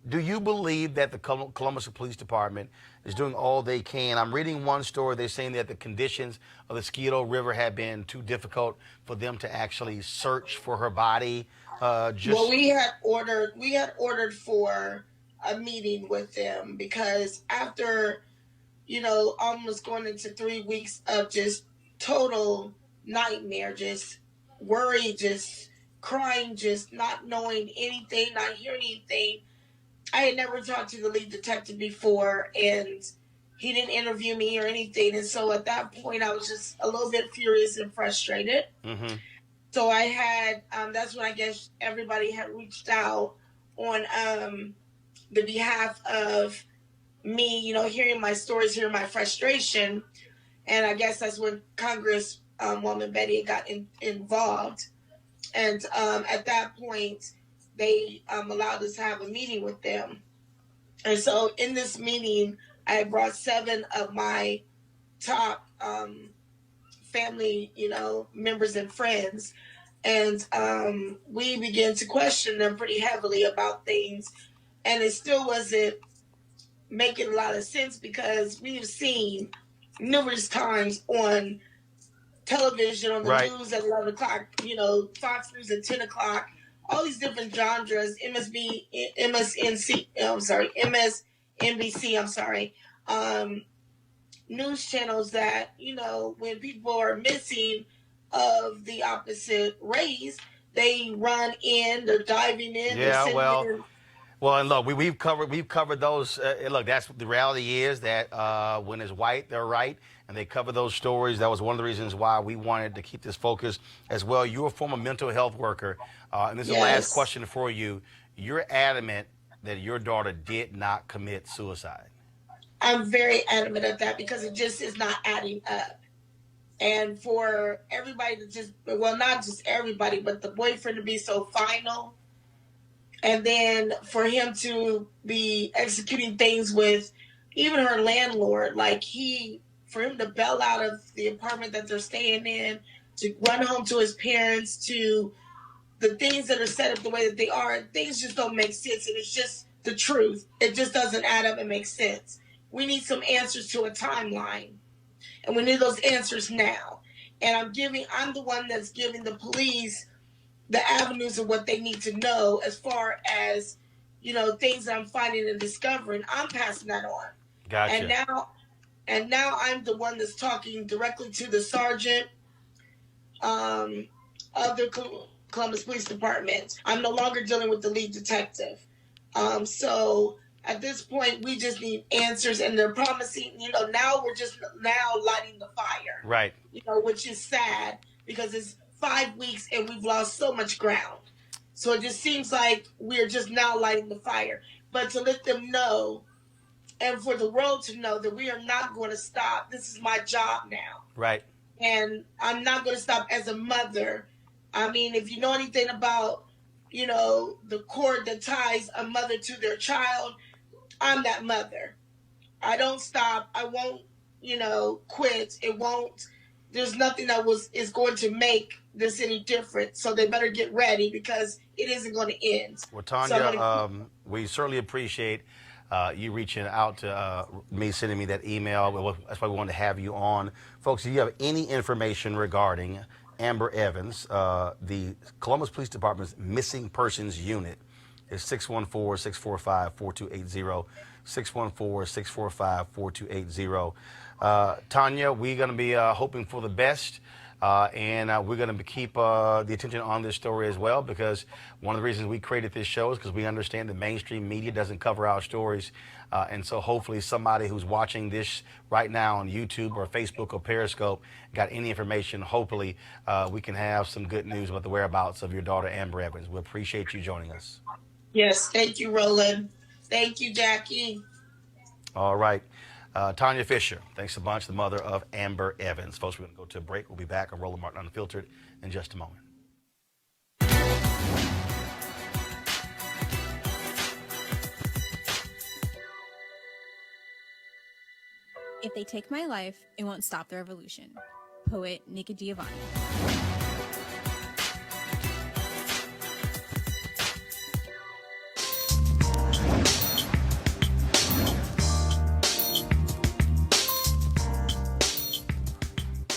S1: do you believe that the Columbus Police Department is doing all they can? I'm reading one story. They're saying that the conditions of the Scioto River have been too difficult for them to actually search for her body.
S15: Well, we had ordered for a meeting with them because after, almost going into 3 weeks of just total nightmare, just worry, just crying, just not knowing anything, not hearing anything. I had never talked to the lead detective before, and he didn't interview me or anything. And so at that point, I was just a little bit furious and frustrated.
S1: Mm-hmm.
S15: So I had, that's when I guess everybody had reached out on the behalf of me, you know, hearing my stories, hearing my frustration. And I guess that's when Congress woman Betty got involved. And at that point, they allowed us to have a meeting with them. And so in this meeting, I brought 7 of my top family, you know, members and friends. And we began to question them pretty heavily about things. And it still wasn't making a lot of sense because we've seen numerous times on television, on the news at 11 o'clock, you know, Fox News at 10 o'clock, all these different genres, MSNBC, news channels that, you know, when people are missing of the opposite race, they run in, they're diving in.
S1: Yeah, well, and look, we've covered those. Look, that's the reality is that when it's white, they're right, and they cover those stories. That was one of the reasons why we wanted to keep this focus as well. You're a former mental health worker, and this is the last question for you. You're adamant that your daughter did not commit suicide.
S15: I'm very adamant of that because it just is not adding up. And for everybody to just, well, not just everybody, but the boyfriend to be so final. And then for him to be executing things with even her landlord, like for him to bail out of the apartment that they're staying in, to run home to his parents, to the things that are set up the way that they are, things just don't make sense. And it's just the truth. It just doesn't add up and make sense. We need some answers to a timeline. And we need those answers now. And I'm the one that's giving the police the avenues of what they need to know as far as, you know, things that I'm finding and discovering. I'm passing that on.
S1: Gotcha.
S15: And now I'm the one that's talking directly to the sergeant of the Columbus Police Department. I'm no longer dealing with the lead detective. So at this point, we just need answers, and they're promising, you know, now we're just lighting the fire.
S1: Right.
S15: You know, which is sad because it's 5 weeks and we've lost so much ground. So it just seems like we're just now lighting the fire. But to let them know and for the world to know that we are not going to stop. This is my job now.
S1: Right.
S15: And I'm not going to stop as a mother. I mean, if you know anything about, you know, the cord that ties a mother to their child, I'm that mother. I don't stop. I won't, you know, quit. It won't. There's nothing that is going to make this any different. So they better get ready because it isn't going to end.
S1: Well, Tanya, we certainly appreciate you reaching out to me, sending me that email. That's why we wanted to have you on. Folks, if you have any information regarding Amber Evans, the Columbus Police Department's Missing Persons Unit is 614-645-4280, 614-645-4280. Tanya, we're going to be hoping for the best, and we're going to keep the attention on this story as well, because one of the reasons we created this show is because we understand the mainstream media doesn't cover our stories, and so hopefully somebody who's watching this right now on YouTube or Facebook or Periscope got any information. Hopefully we can have some good news about the whereabouts of your daughter, Amber Evans. We appreciate you joining us.
S15: Yes, thank you, Roland. Thank you, Jackie.
S1: All right. Tanya Fisher, thanks a bunch, the mother of Amber Evans. Folks, we're going to go to a break. We'll be back on Roland Martin Unfiltered in just a moment.
S16: If they take my life, it won't stop the revolution. Poet Nika Giovanni.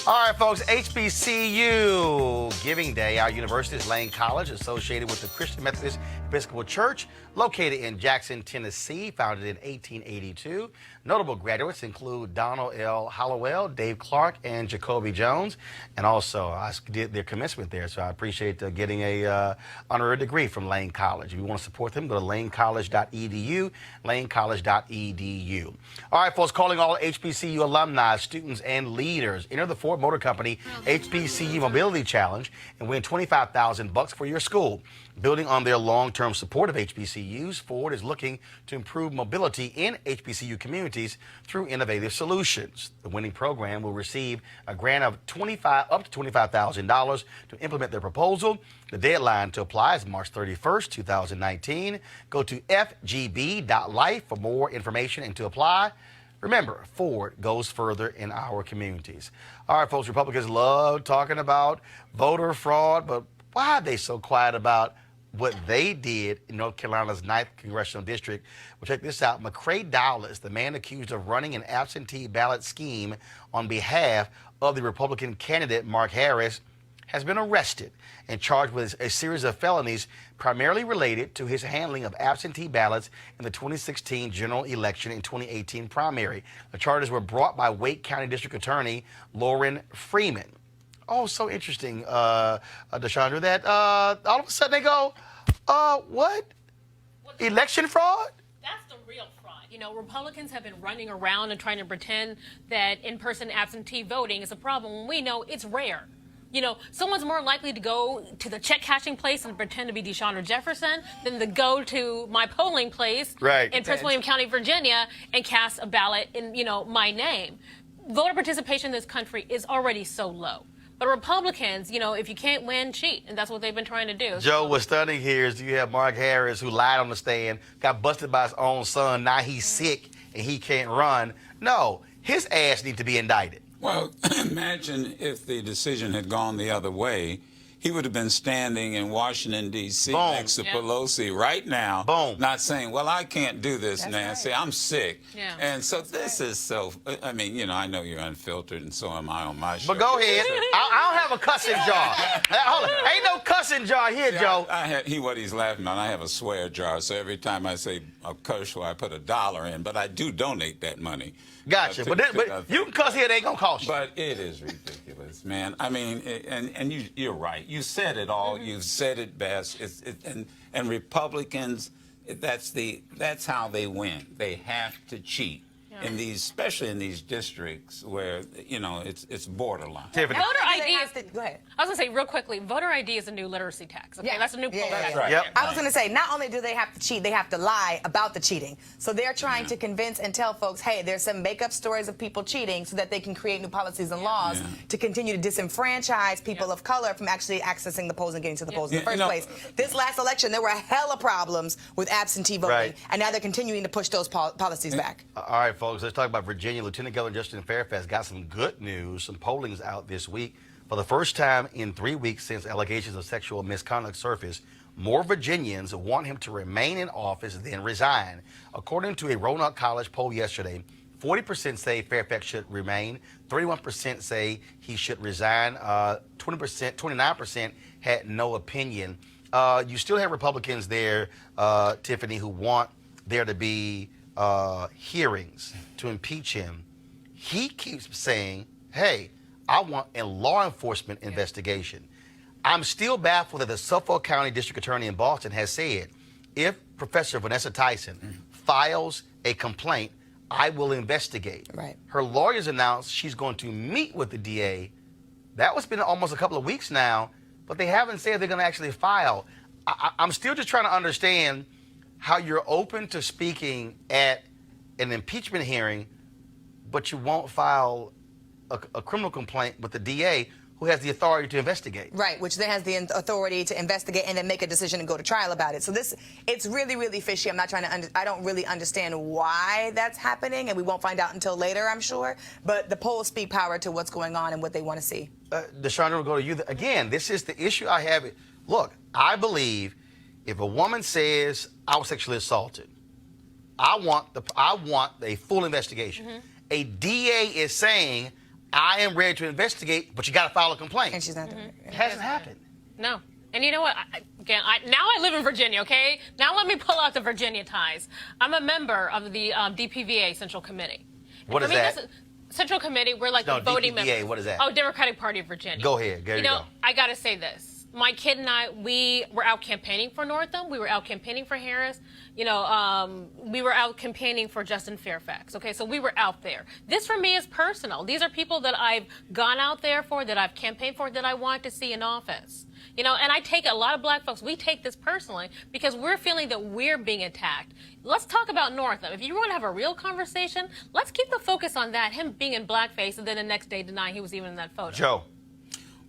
S1: All right, folks, HBCU Giving Day. Our university is Lane College, associated with the Christian Methodist Episcopal Church, located in Jackson, Tennessee, founded in 1882. Notable graduates include Donald L. Hallowell, Dave Clark, and Jacoby Jones. And also, I did their commencement there, so I appreciate getting a honorary degree from Lane College. If you want to support them, go to lanecollege.edu, lanecollege.edu. All right, folks, calling all HBCU alumni, students, and leaders. Enter the 4 Ford Motor Company HBC-You Mobility Challenge and win $25,000 for your school. Building on their long-term support of HBCUs, Ford is looking to improve mobility in HBCU communities through innovative solutions. The winning program will receive a grant of up to $25,000 to implement their proposal. The deadline to apply is March 31st, 2019. Go to FGB.Life for more information and to apply. Remember, Ford goes further in our communities. All right, folks, Republicans love talking about voter fraud, but why are they so quiet about what they did in North Carolina's 9th Congressional District? Well, check this out. McCrae Dowless, the man accused of running an absentee ballot scheme on behalf of the Republican candidate Mark Harris, has been arrested and charged with a series of felonies primarily related to his handling of absentee ballots in the 2016 general election and 2018 primary. The charges were brought by Wake County District Attorney Lauren Freeman. Oh, so interesting, Deshandra, that all of a sudden they go, what? Election fraud?
S13: That's the real fraud. You know, Republicans have been running around and trying to pretend that in-person absentee voting is a problem when we know it's rare. You know, someone's more likely to go to the check cashing place and pretend to be Deshandra Jefferson than to go to my polling place in Prince William County, Virginia, and cast a ballot in, you know, my name. Voter participation in this country is already so low. But Republicans, you know, if you can't win, cheat. And that's what they've been trying to do.
S1: Joe, what's stunning here is you have Mark Harris, who lied on the stand, got busted by his own son. Now he's sick and he can't run. No, his ass needs to be indicted.
S12: Well, imagine if the decision had gone the other way. He would have been standing in Washington, D.C. next to Pelosi right now, not saying, well, I can't do this, Nancy. I'm sick. And so this is so, I mean, you know, I know you're unfiltered, and so am I on my show.
S1: But go ahead. I don't have a cussing jar. Hold on. Ain't no cussing jar here, Joe.
S12: What he's laughing on, I have a swear jar, so every time I say a curse word, I put $1 in, but I do donate that money.
S1: Gotcha. But you can cuss here, they ain't going to cost you.
S12: But it is ridiculous, man. I mean, and you're right. You said it all. You've said it best. And Republicans, that's how they win. They have to cheat. In these, especially in these districts where, you know, it's borderline.
S13: Voter ID go ahead. I was going to say real quickly, voter ID is a new literacy tax. Okay, that's a new program.
S11: That's right. I was going to say, not only do they have to cheat, they have to lie about the cheating. So they're trying to convince and tell folks, hey, there's some make-up stories of people cheating so that they can create new policies and laws to continue to disenfranchise people of color from actually accessing the polls and getting to the polls in the first place. This last election, there were a hella problems with absentee voting, and now they're continuing to push those policies back.
S1: All right, folks, let's talk about Virginia. Lieutenant Governor Justin Fairfax got some good news. Some polling's out this week. For the first time in 3 weeks since allegations of sexual misconduct surfaced, more Virginians want him to remain in office than resign. According to a Roland College poll yesterday, 40% say Fairfax should remain, 31% say he should resign, 29% had no opinion. You still have Republicans there, Tiffany, who want there to be hearings to impeach him. He keeps saying, hey, I want a law enforcement investigation. I'm still baffled that the Suffolk County District Attorney in Boston has said, if Professor Vanessa Tyson files a complaint, I will investigate. Her lawyers announced she's going to meet with the DA. That was been almost a couple of weeks now, but they haven't said they're going to actually file. I'm still just trying to understand how you're open to speaking at an impeachment hearing, but you won't file a criminal complaint with the DA, who has the authority to investigate.
S11: Right, which then has the authority to investigate and then make a decision and go to trial about it. So it's really, really fishy. I'm not trying to, I don't really understand why that's happening, and we won't find out until later, I'm sure. But the polls speak power to what's going on and what they want to see.
S1: Deshandra, we'll go to you. Again, this is the issue I have. Look, I believe if a woman says I was sexually assaulted, I want a full investigation. A DA is saying, I am ready to investigate, but you got to file a complaint.
S11: And she's not doing it.
S1: It hasn't happened.
S13: No. And you know what? Now I live in Virginia, okay? Now let me pull out the Virginia ties. I'm a member of the DPVA Central Committee.
S1: What is that?
S13: Central Committee, we're like the voting
S1: DPVA,
S13: members.
S1: what is that?
S13: Oh, Democratic Party of Virginia.
S1: Go ahead. There you go.
S13: I got to say this. my kid and I, we were out campaigning for Northam. We were out campaigning for Harris. You know, we were out campaigning for Justin Fairfax. Okay, so we were out there. This for me is personal. These are people that I've gone out there for, that I've campaigned for, that I want to see in office. You know, and I take a lot of black folks, we take this personally because we're feeling that we're being attacked. Let's talk about Northam. If you want to have a real conversation, let's keep the focus on that, him being in blackface, and then the next day denying he was even in that photo.
S1: Joe.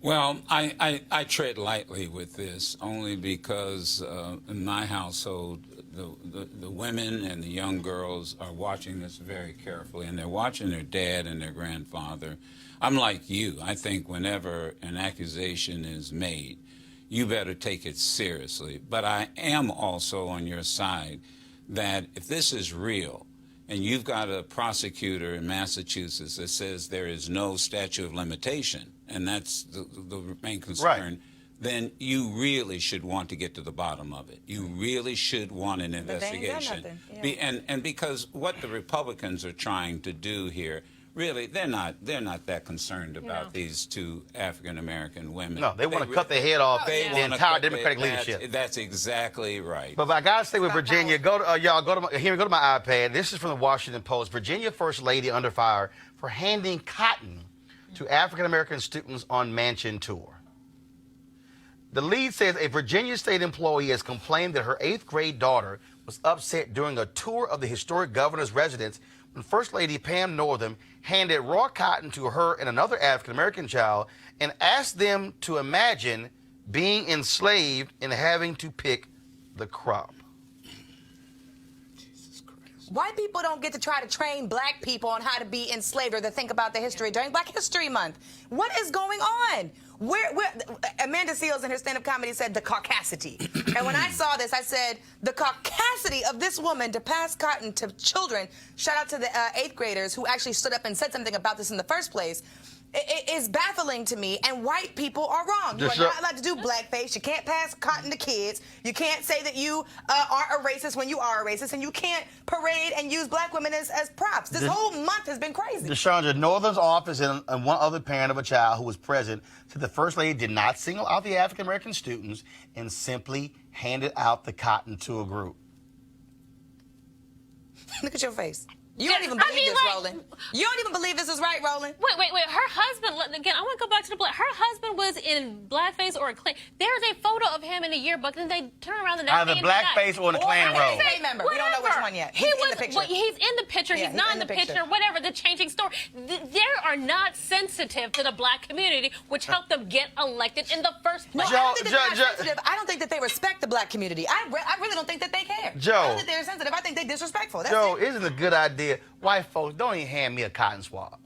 S12: Well, I tread lightly with this only because in my household, the women and the young girls are watching this very carefully, and they're watching their dad and their grandfather. I'm like you. I think whenever an accusation is made, you better take it seriously. But I am also on your side that if this is real, and you've got a prosecutor in Massachusetts that says there is no statute of limitation, and that's the main concern,
S1: right,
S12: then you really should want to get to the bottom of it. You really should want an investigation. And because what the Republicans are trying to do here, really, they're not that concerned about these two African-American women.
S1: No, they want to cut their head off the entire Democratic leadership.
S12: That's exactly right.
S1: But I got to stay with Virginia. Go to y'all. Go to my iPad. This is from the Washington Post. Virginia First Lady under fire for handing cotton to African-American students on mansion tour. The lead says a Virginia state employee has complained that her 8th grade daughter was upset during a tour of the historic governor's residence when First Lady Pam Northam handed raw cotton to her and another African-American child and asked them to imagine being enslaved and having to pick the crop.
S11: White people don't get to try to train black people on how to be enslaved or to think about the history during Black History Month. What is going on? Amanda Seales in her stand-up comedy said the caucasity. And when I saw this, I said, the caucasity of this woman to pass cotton to children, shout out to the 8th graders who actually stood up and said something about this in the first place, it is baffling to me, and white people are wrong. You are not allowed to do blackface. You can't pass cotton to kids. You can't say that you aren't a racist when you are a racist, and you can't parade and use black women as props. This whole month has been crazy.
S1: Deshandra, Northam's office and one other parent of a child who was present said the First Lady did not single out the African-American students and simply handed out the cotton to a group.
S11: Look at your face. You don't even believe this, Roland. You don't even believe this is right, Roland.
S13: Wait. Her husband, again, I want to go back to the black. Her husband was in blackface or a Klan. There's a photo of him in a yearbook, and they turn around the next day.
S1: Either blackface or in the Klan robe.
S11: Remember, we don't know which one yet. He's in the picture.
S13: He's in the picture. He's not in the picture. Whatever, the changing story. They are not sensitive to the black community, which helped them get elected in the first place.
S11: No, I don't think that they're not sensitive. I don't think that they respect the black community. I really don't think that they care.
S1: Joe.
S11: I don't think they're sensitive. I think they're disrespectful. That's
S1: Joe,
S11: it.
S1: isn't it a good idea? White folks, don't even hand me a cotton swab.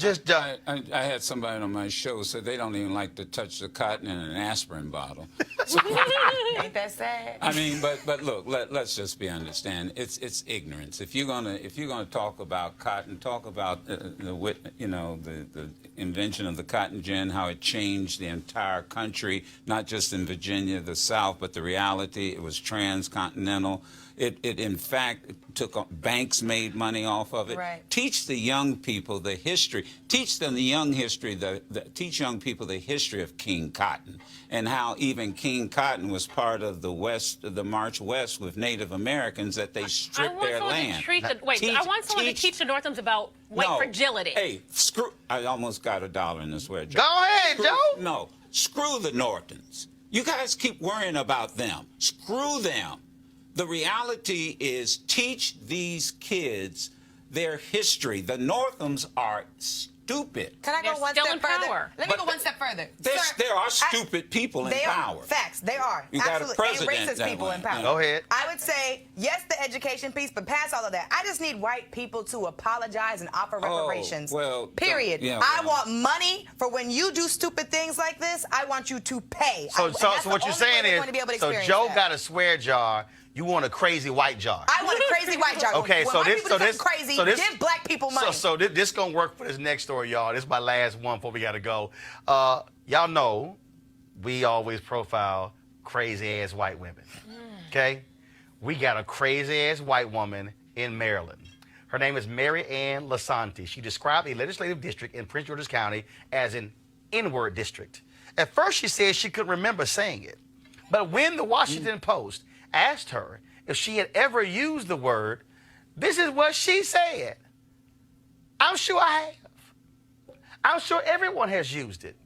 S12: I had somebody on my show say they don't even like to touch the cotton in an aspirin bottle.
S11: Ain't that sad?
S12: I mean, but look, let's just be understand. It's ignorance. If you're gonna talk about cotton, talk about the invention of the cotton gin, how it changed the entire country, not just in Virginia, the South, but the reality. It was transcontinental. It in fact took banks made money off of it.
S11: Right.
S12: Teach the young people the history. Teach them the young history. Teach young people the history of King Cotton and how even King Cotton was part of the West, the March West with Native Americans that they stripped their land.
S13: I want someone to teach the Northams about white fragility.
S12: Hey, screw! I almost got $1 in this way.
S1: Go ahead, Joe.
S12: No, screw the Nortons. You guys keep worrying about them. Screw them. The reality is teach these kids their history. The Northams are stupid.
S11: Can I go one step further? Let me go one step further.
S12: There are stupid people in power.
S11: Facts. They are.
S12: You got a president
S11: and racist people in power.
S1: Go ahead.
S11: I would say, yes, the education piece, but past all of that, I just need white people to apologize and offer reparations. Period. I want money for when you do stupid things like this. I want you to pay.
S1: So what you're saying is, so Joe got a swear jar. You want a crazy white jar.
S11: I want a crazy white jar.
S1: Okay,
S11: when white people do crazy, give black people money.
S1: So this gonna work for this next story, y'all. This is my last one before we gotta go. Y'all know we always profile crazy ass white women. Okay, we got a crazy ass white woman in Maryland. Her name is Mary Ann Lasanti. She described a legislative district in Prince George's County as an N-word district. At first, she said she couldn't remember saying it. But when the Washington Post asked her if she had ever used the word, this is what she said. I'm sure I have. I'm sure everyone has used it.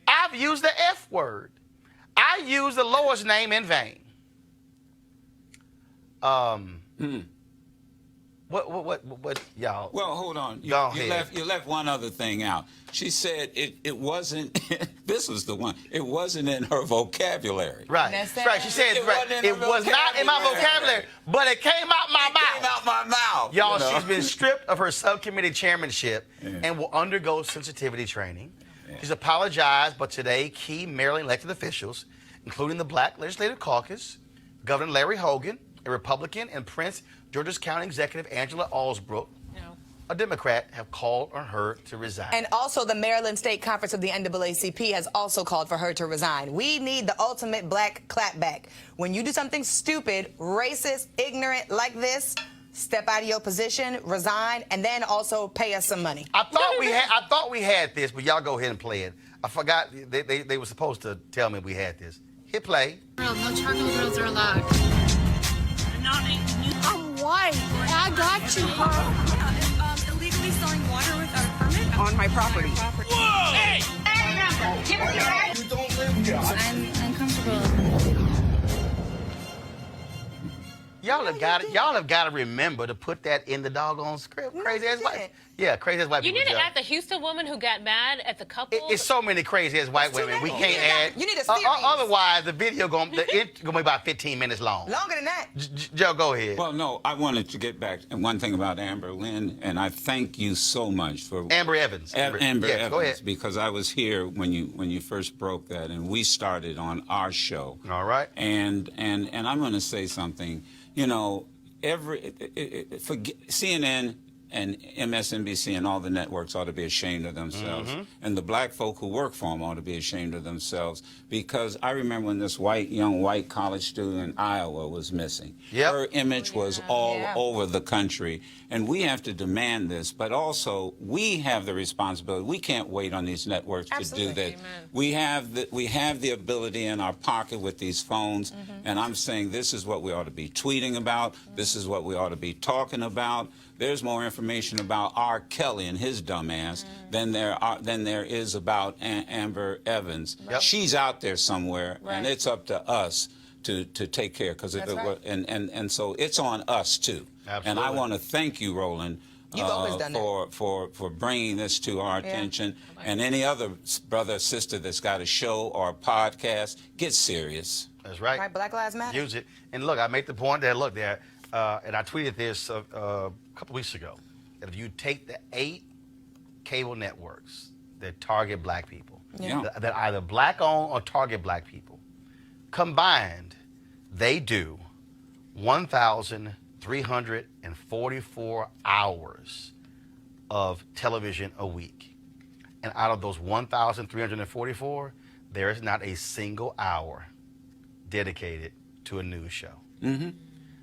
S1: I've used the F word. I use the Lord's name in vain. What, y'all?
S12: Well, hold on. You left one other thing out. She said it wasn't, this was the one, it wasn't in her vocabulary.
S1: Right. Right. She said it was not in my vocabulary, but it came out my mouth.
S12: It came out my mouth.
S1: Y'all, she's been stripped of her subcommittee chairmanship and will undergo sensitivity training. She's apologized, but today key Maryland elected officials, including the Black Legislative Caucus, Governor Larry Hogan, a Republican, and Prince George's County Executive Angela Alsbrook, a Democrat, have called on her to resign.
S11: And also the Maryland State Conference of the NAACP has also called for her to resign. We need the ultimate black clapback. When you do something stupid, racist, ignorant like this, step out of your position, resign, and then also pay us some money.
S1: I thought we had this, but y'all go ahead and play it. I forgot they were supposed to tell me we had this. Hit play.
S17: No charcoal grills are allowed.
S2: I'm white. I got you, huh?
S17: Illegally selling water without a permit
S2: On my property.
S17: Whoa! Hey!
S2: You don't live here. I'm uncomfortable.
S1: Y'all have got to remember to put that in the doggone script. Crazy ass white. Yeah, crazy ass white
S13: You
S1: people.
S13: need to add the Houston woman who got mad at the couple.
S1: It's so many crazy ass white women. We can't add.
S11: You need a series.
S1: Otherwise, the video gonna be about 15 minutes long.
S11: Longer than that.
S1: Joe, go ahead.
S12: Well, no, I wanted to get back and one thing about Amber Lynn, and I thank you so much for
S1: Amber Evans.
S12: Amber
S1: yes,
S12: Evans,
S1: go ahead.
S12: because I was here when you first broke that, and we started on our show.
S1: All right.
S12: And I'm going to say something. You know, CNN and MSNBC and all the networks ought to be ashamed of themselves. And the black folk who work for them ought to be ashamed of themselves, because I remember when this young white college student in Iowa was missing. Her image was all over the country. And we have to demand this, but also we have the responsibility. We can't wait on these networks to do that. We have the ability in our pocket with these phones, and I'm saying this is what we ought to be tweeting about. This is what we ought to be talking about. There's more information about R. Kelly and his dumb ass than there is about Amber Evans. She's out there somewhere, and it's up to us to take care, because and so it's on us too. Absolutely. And I want to thank you, Roland, for bringing this to our attention. And any other brother or sister that's got a show or a podcast, get serious.
S1: That's right.
S11: Right, Black Lives Matter.
S1: Use it. And look, I made the point that, look, there, and I tweeted this a couple weeks ago, that if you take the 8 cable networks that target black people, that either black-owned or target black people, combined, they do 1,344 hours of television a week. And out of those 1,344, there is not a single hour dedicated to a news show.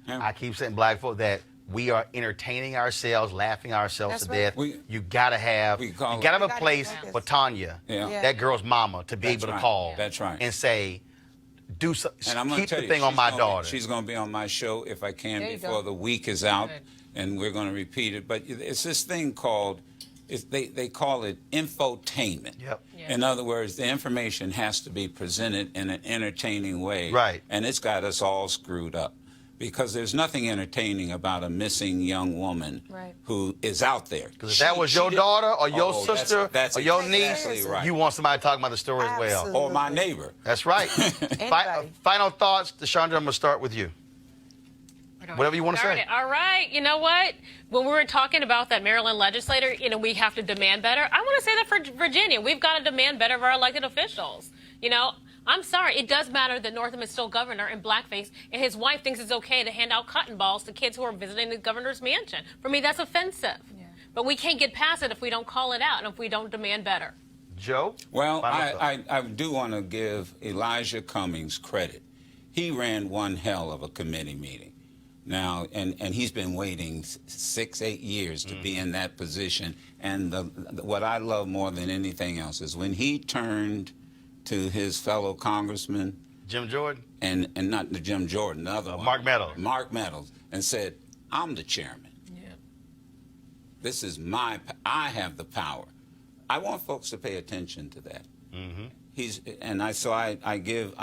S1: I keep saying, black folk, that we are entertaining ourselves, laughing ourselves to death. You gotta have a place for Tanya, that girl's mama, to be able to call and say, do something. And I'm keep the thing on my daughter.
S12: She's going to be on my show if I can before the week is out, and we're going to repeat it. But it's this thing called, they call it infotainment. In other words, the information has to be presented in an entertaining way. Right. And it's got us all screwed up, because there's nothing entertaining about a missing young woman who is out there.
S1: Because if that was your daughter or your sister or your niece, you want somebody talking about the story as well.
S12: Or my neighbor.
S1: That's right. Final thoughts, Deshandra, I'm going to start with you. Whatever you want to say.
S13: All right. You know what? When we were talking about that Maryland legislator, we have to demand better. I want to say that for Virginia, we've got to demand better of our elected officials. I'm sorry, it does matter that Northam is still governor in blackface, and his wife thinks it's okay to hand out cotton balls to kids who are visiting the governor's mansion. For me, that's offensive. But we can't get past it if we don't call it out and if we don't demand better.
S1: Joe?
S12: Well, I do want to give Elijah Cummings credit. He ran one hell of a committee meeting. Now, and he's been waiting 6-8 years to be in that position. And what I love more than anything else is when he turned to his fellow congressman,
S1: Jim Jordan,
S12: and not the Jim Jordan, the other one,
S1: Mark Meadows.
S12: Mark Meadows, and said, "I'm the chairman. This is I have the power." I want folks to pay attention to that.
S1: Mm-hmm.
S12: I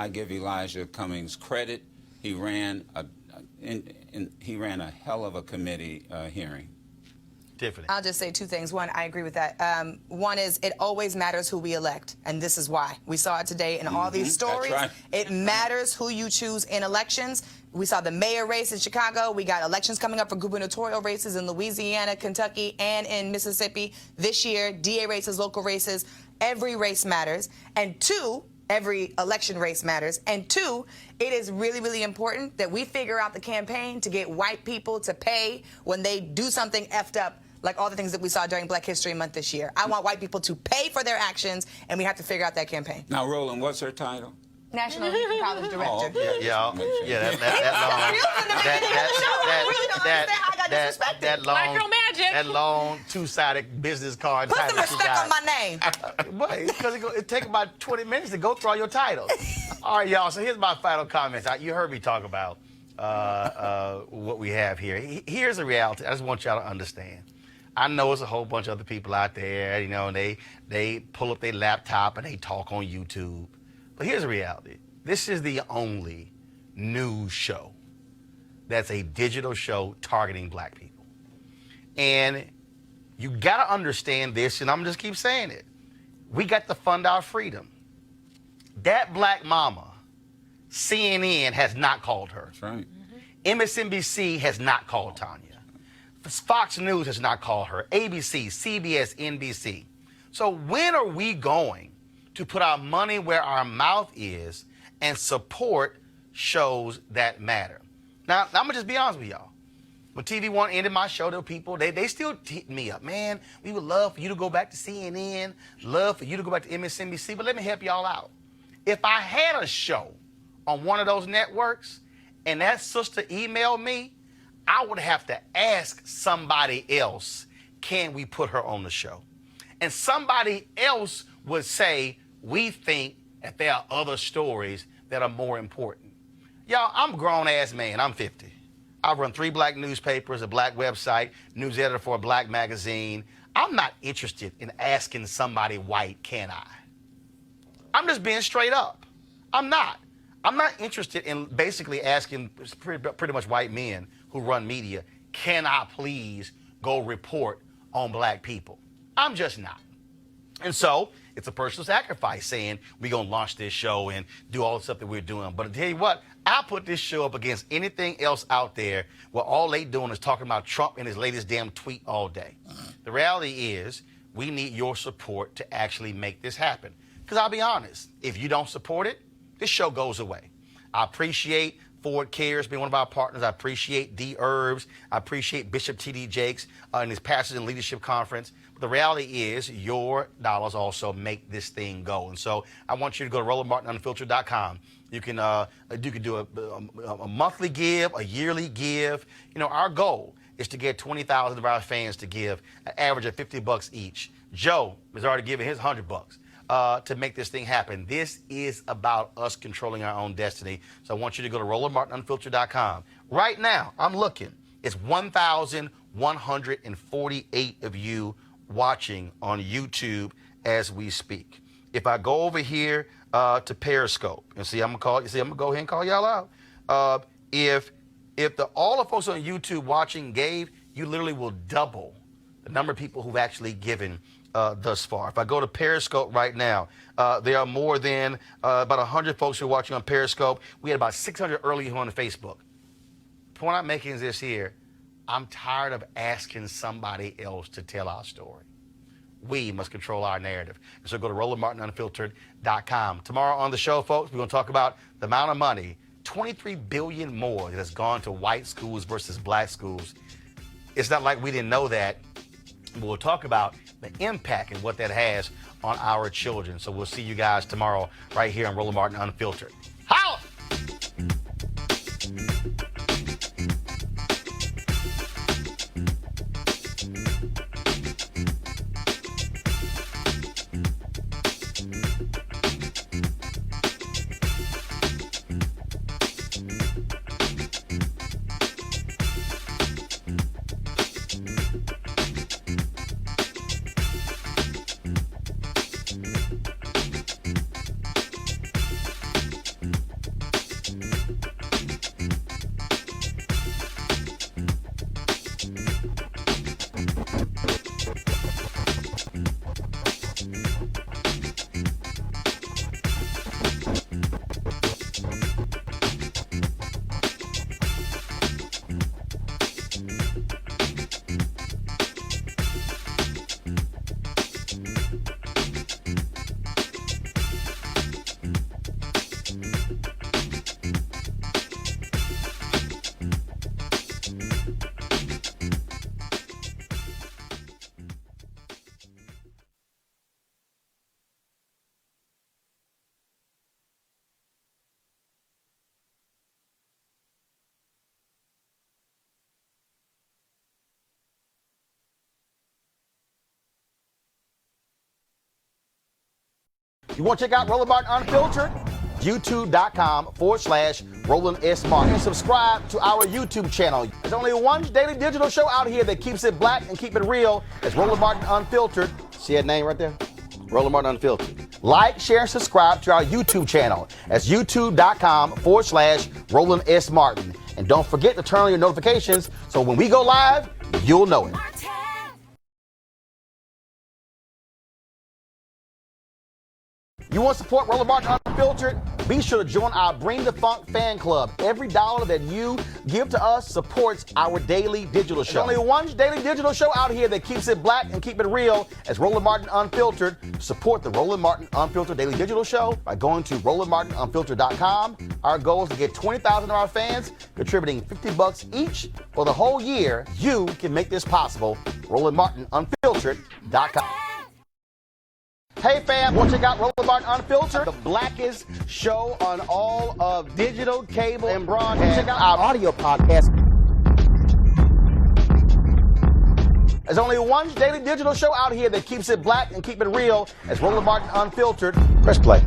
S12: give Elijah Cummings credit. He ran a hell of a committee hearing.
S1: Tiffany.
S11: I'll just say two things. One, I agree with that. One is it always matters who we elect, and this is why. We saw it today in all these stories.
S12: That's right.
S11: It matters who you choose in elections. We saw the mayor race in Chicago. We got elections coming up for gubernatorial races in Louisiana, Kentucky, and in Mississippi. This year, DA races, local races. Every race matters. And two, every election race matters. And two, it is really, really important that we figure out the campaign to get white people to pay when they do something effed up, like all the things that we saw during Black History Month this year. I want white people to pay for their actions, and we have to figure out that campaign.
S12: Now, Roland, what's her title?
S11: National College Director.
S12: Oh, okay.
S1: That long two-sided business card.
S11: Put some respect on my name.
S1: Because it takes about 20 minutes to go through all your titles. All right, y'all, so here's my final comments. You heard me talk about what we have here. Here's the reality. I just want y'all to understand. I know there's a whole bunch of other people out there, you know, and they pull up their laptop and they talk on YouTube. But here's the reality. This is the only news show that's a digital show targeting black people. And you got to understand this, and I'm going to just keep saying it. We got to fund our freedom. That black mama, CNN has not called her.
S12: That's right.
S1: MSNBC has not called Tanya. Fox News has not called her. ABC, CBS, NBC. So when are we going to put our money where our mouth is and support shows that matter? Now, I'm going to just be honest with y'all. When TV One ended my show, there were people, they still hit me up. Man, we would love for you to go back to CNN, love for you to go back to MSNBC, but let me help y'all out. If I had a show on one of those networks and that sister emailed me, I would have to ask somebody else, can we put her on the show? And somebody else would say, we think that there are other stories that are more important. Y'all, I'm a grown-ass man. I'm 50. I run 3 black newspapers, a black website, news editor for a black magazine. I'm not interested in asking somebody white, can I? I'm just being straight up. I'm not. I'm not interested in basically asking pretty much white men who run media, can I please go report on black people? I'm just not. And so it's a personal sacrifice saying we're going to launch this show and do all the stuff that we're doing. But I tell you what, I put this show up against anything else out there where all they doing is talking about Trump and his latest damn tweet all day. The reality is we need your support to actually make this happen. Because I'll be honest, if you don't support it, this show goes away. I appreciate Ford Cares being one of our partners. I appreciate D. Herbs. I appreciate Bishop T.D. Jakes and his Pastors and Leadership Conference. But the reality is your dollars also make this thing go. And so I want you to go to RolandMartinUnfiltered.com. You can do a monthly give, a yearly give. You know, our goal is to get 20,000 of our fans to give an average of $50 each. Joe has already given his $100 to make this thing happen. This is about us controlling our own destiny. So I want you to go to RolandMartinUnfiltered.com. Right now, I'm looking. It's 1,148 of you watching on YouTube as we speak. If I go over here to Periscope, and see, I'm gonna go ahead and call y'all out. If all the folks on YouTube watching gave, you literally will double the number of people who've actually given thus far. If I go to Periscope right now, there are more than about 100 folks who are watching on Periscope. We had about 600 earlier on Facebook. The point I'm making is this here. I'm tired of asking somebody else to tell our story. We must control our narrative. So go to RolandMartinUnfiltered.com. Tomorrow on the show, folks, we're going to talk about the amount of money, $23 billion more that has gone to white schools versus black schools. It's not like we didn't know that. We'll talk about the impact and what that has on our children. So we'll see you guys tomorrow right here on Roland Martin Unfiltered. Holla! You want to check out Roland Martin Unfiltered? YouTube.com/Roland S. Martin. And subscribe to our YouTube channel. There's only one daily digital show out here that keeps it black and keep it real. It's Roland Martin Unfiltered. See that name right there? Roland Martin Unfiltered. Like, share, and subscribe to our YouTube channel. That's YouTube.com/Roland S. Martin. And don't forget to turn on your notifications so when we go live, you'll know it. You want to support Roland Martin Unfiltered? Be sure to join our Bring the Funk fan club. Every dollar that you give to us supports our daily digital show. There's only one daily digital show out here that keeps it black and keep it real. It's Roland Martin Unfiltered. Support the Roland Martin Unfiltered daily digital show by going to RolandMartinUnfiltered.com. Our goal is to get 20,000 of our fans contributing $50 each for the whole year. You can make this possible. RolandMartinUnfiltered.com. Hey fam, want to check out Roland Martin Unfiltered? The blackest show on all of digital, cable, and broadcast. Check out our audio podcast. There's only one daily digital show out here that keeps it black and keep it real. It's Roland Martin Unfiltered. Press play.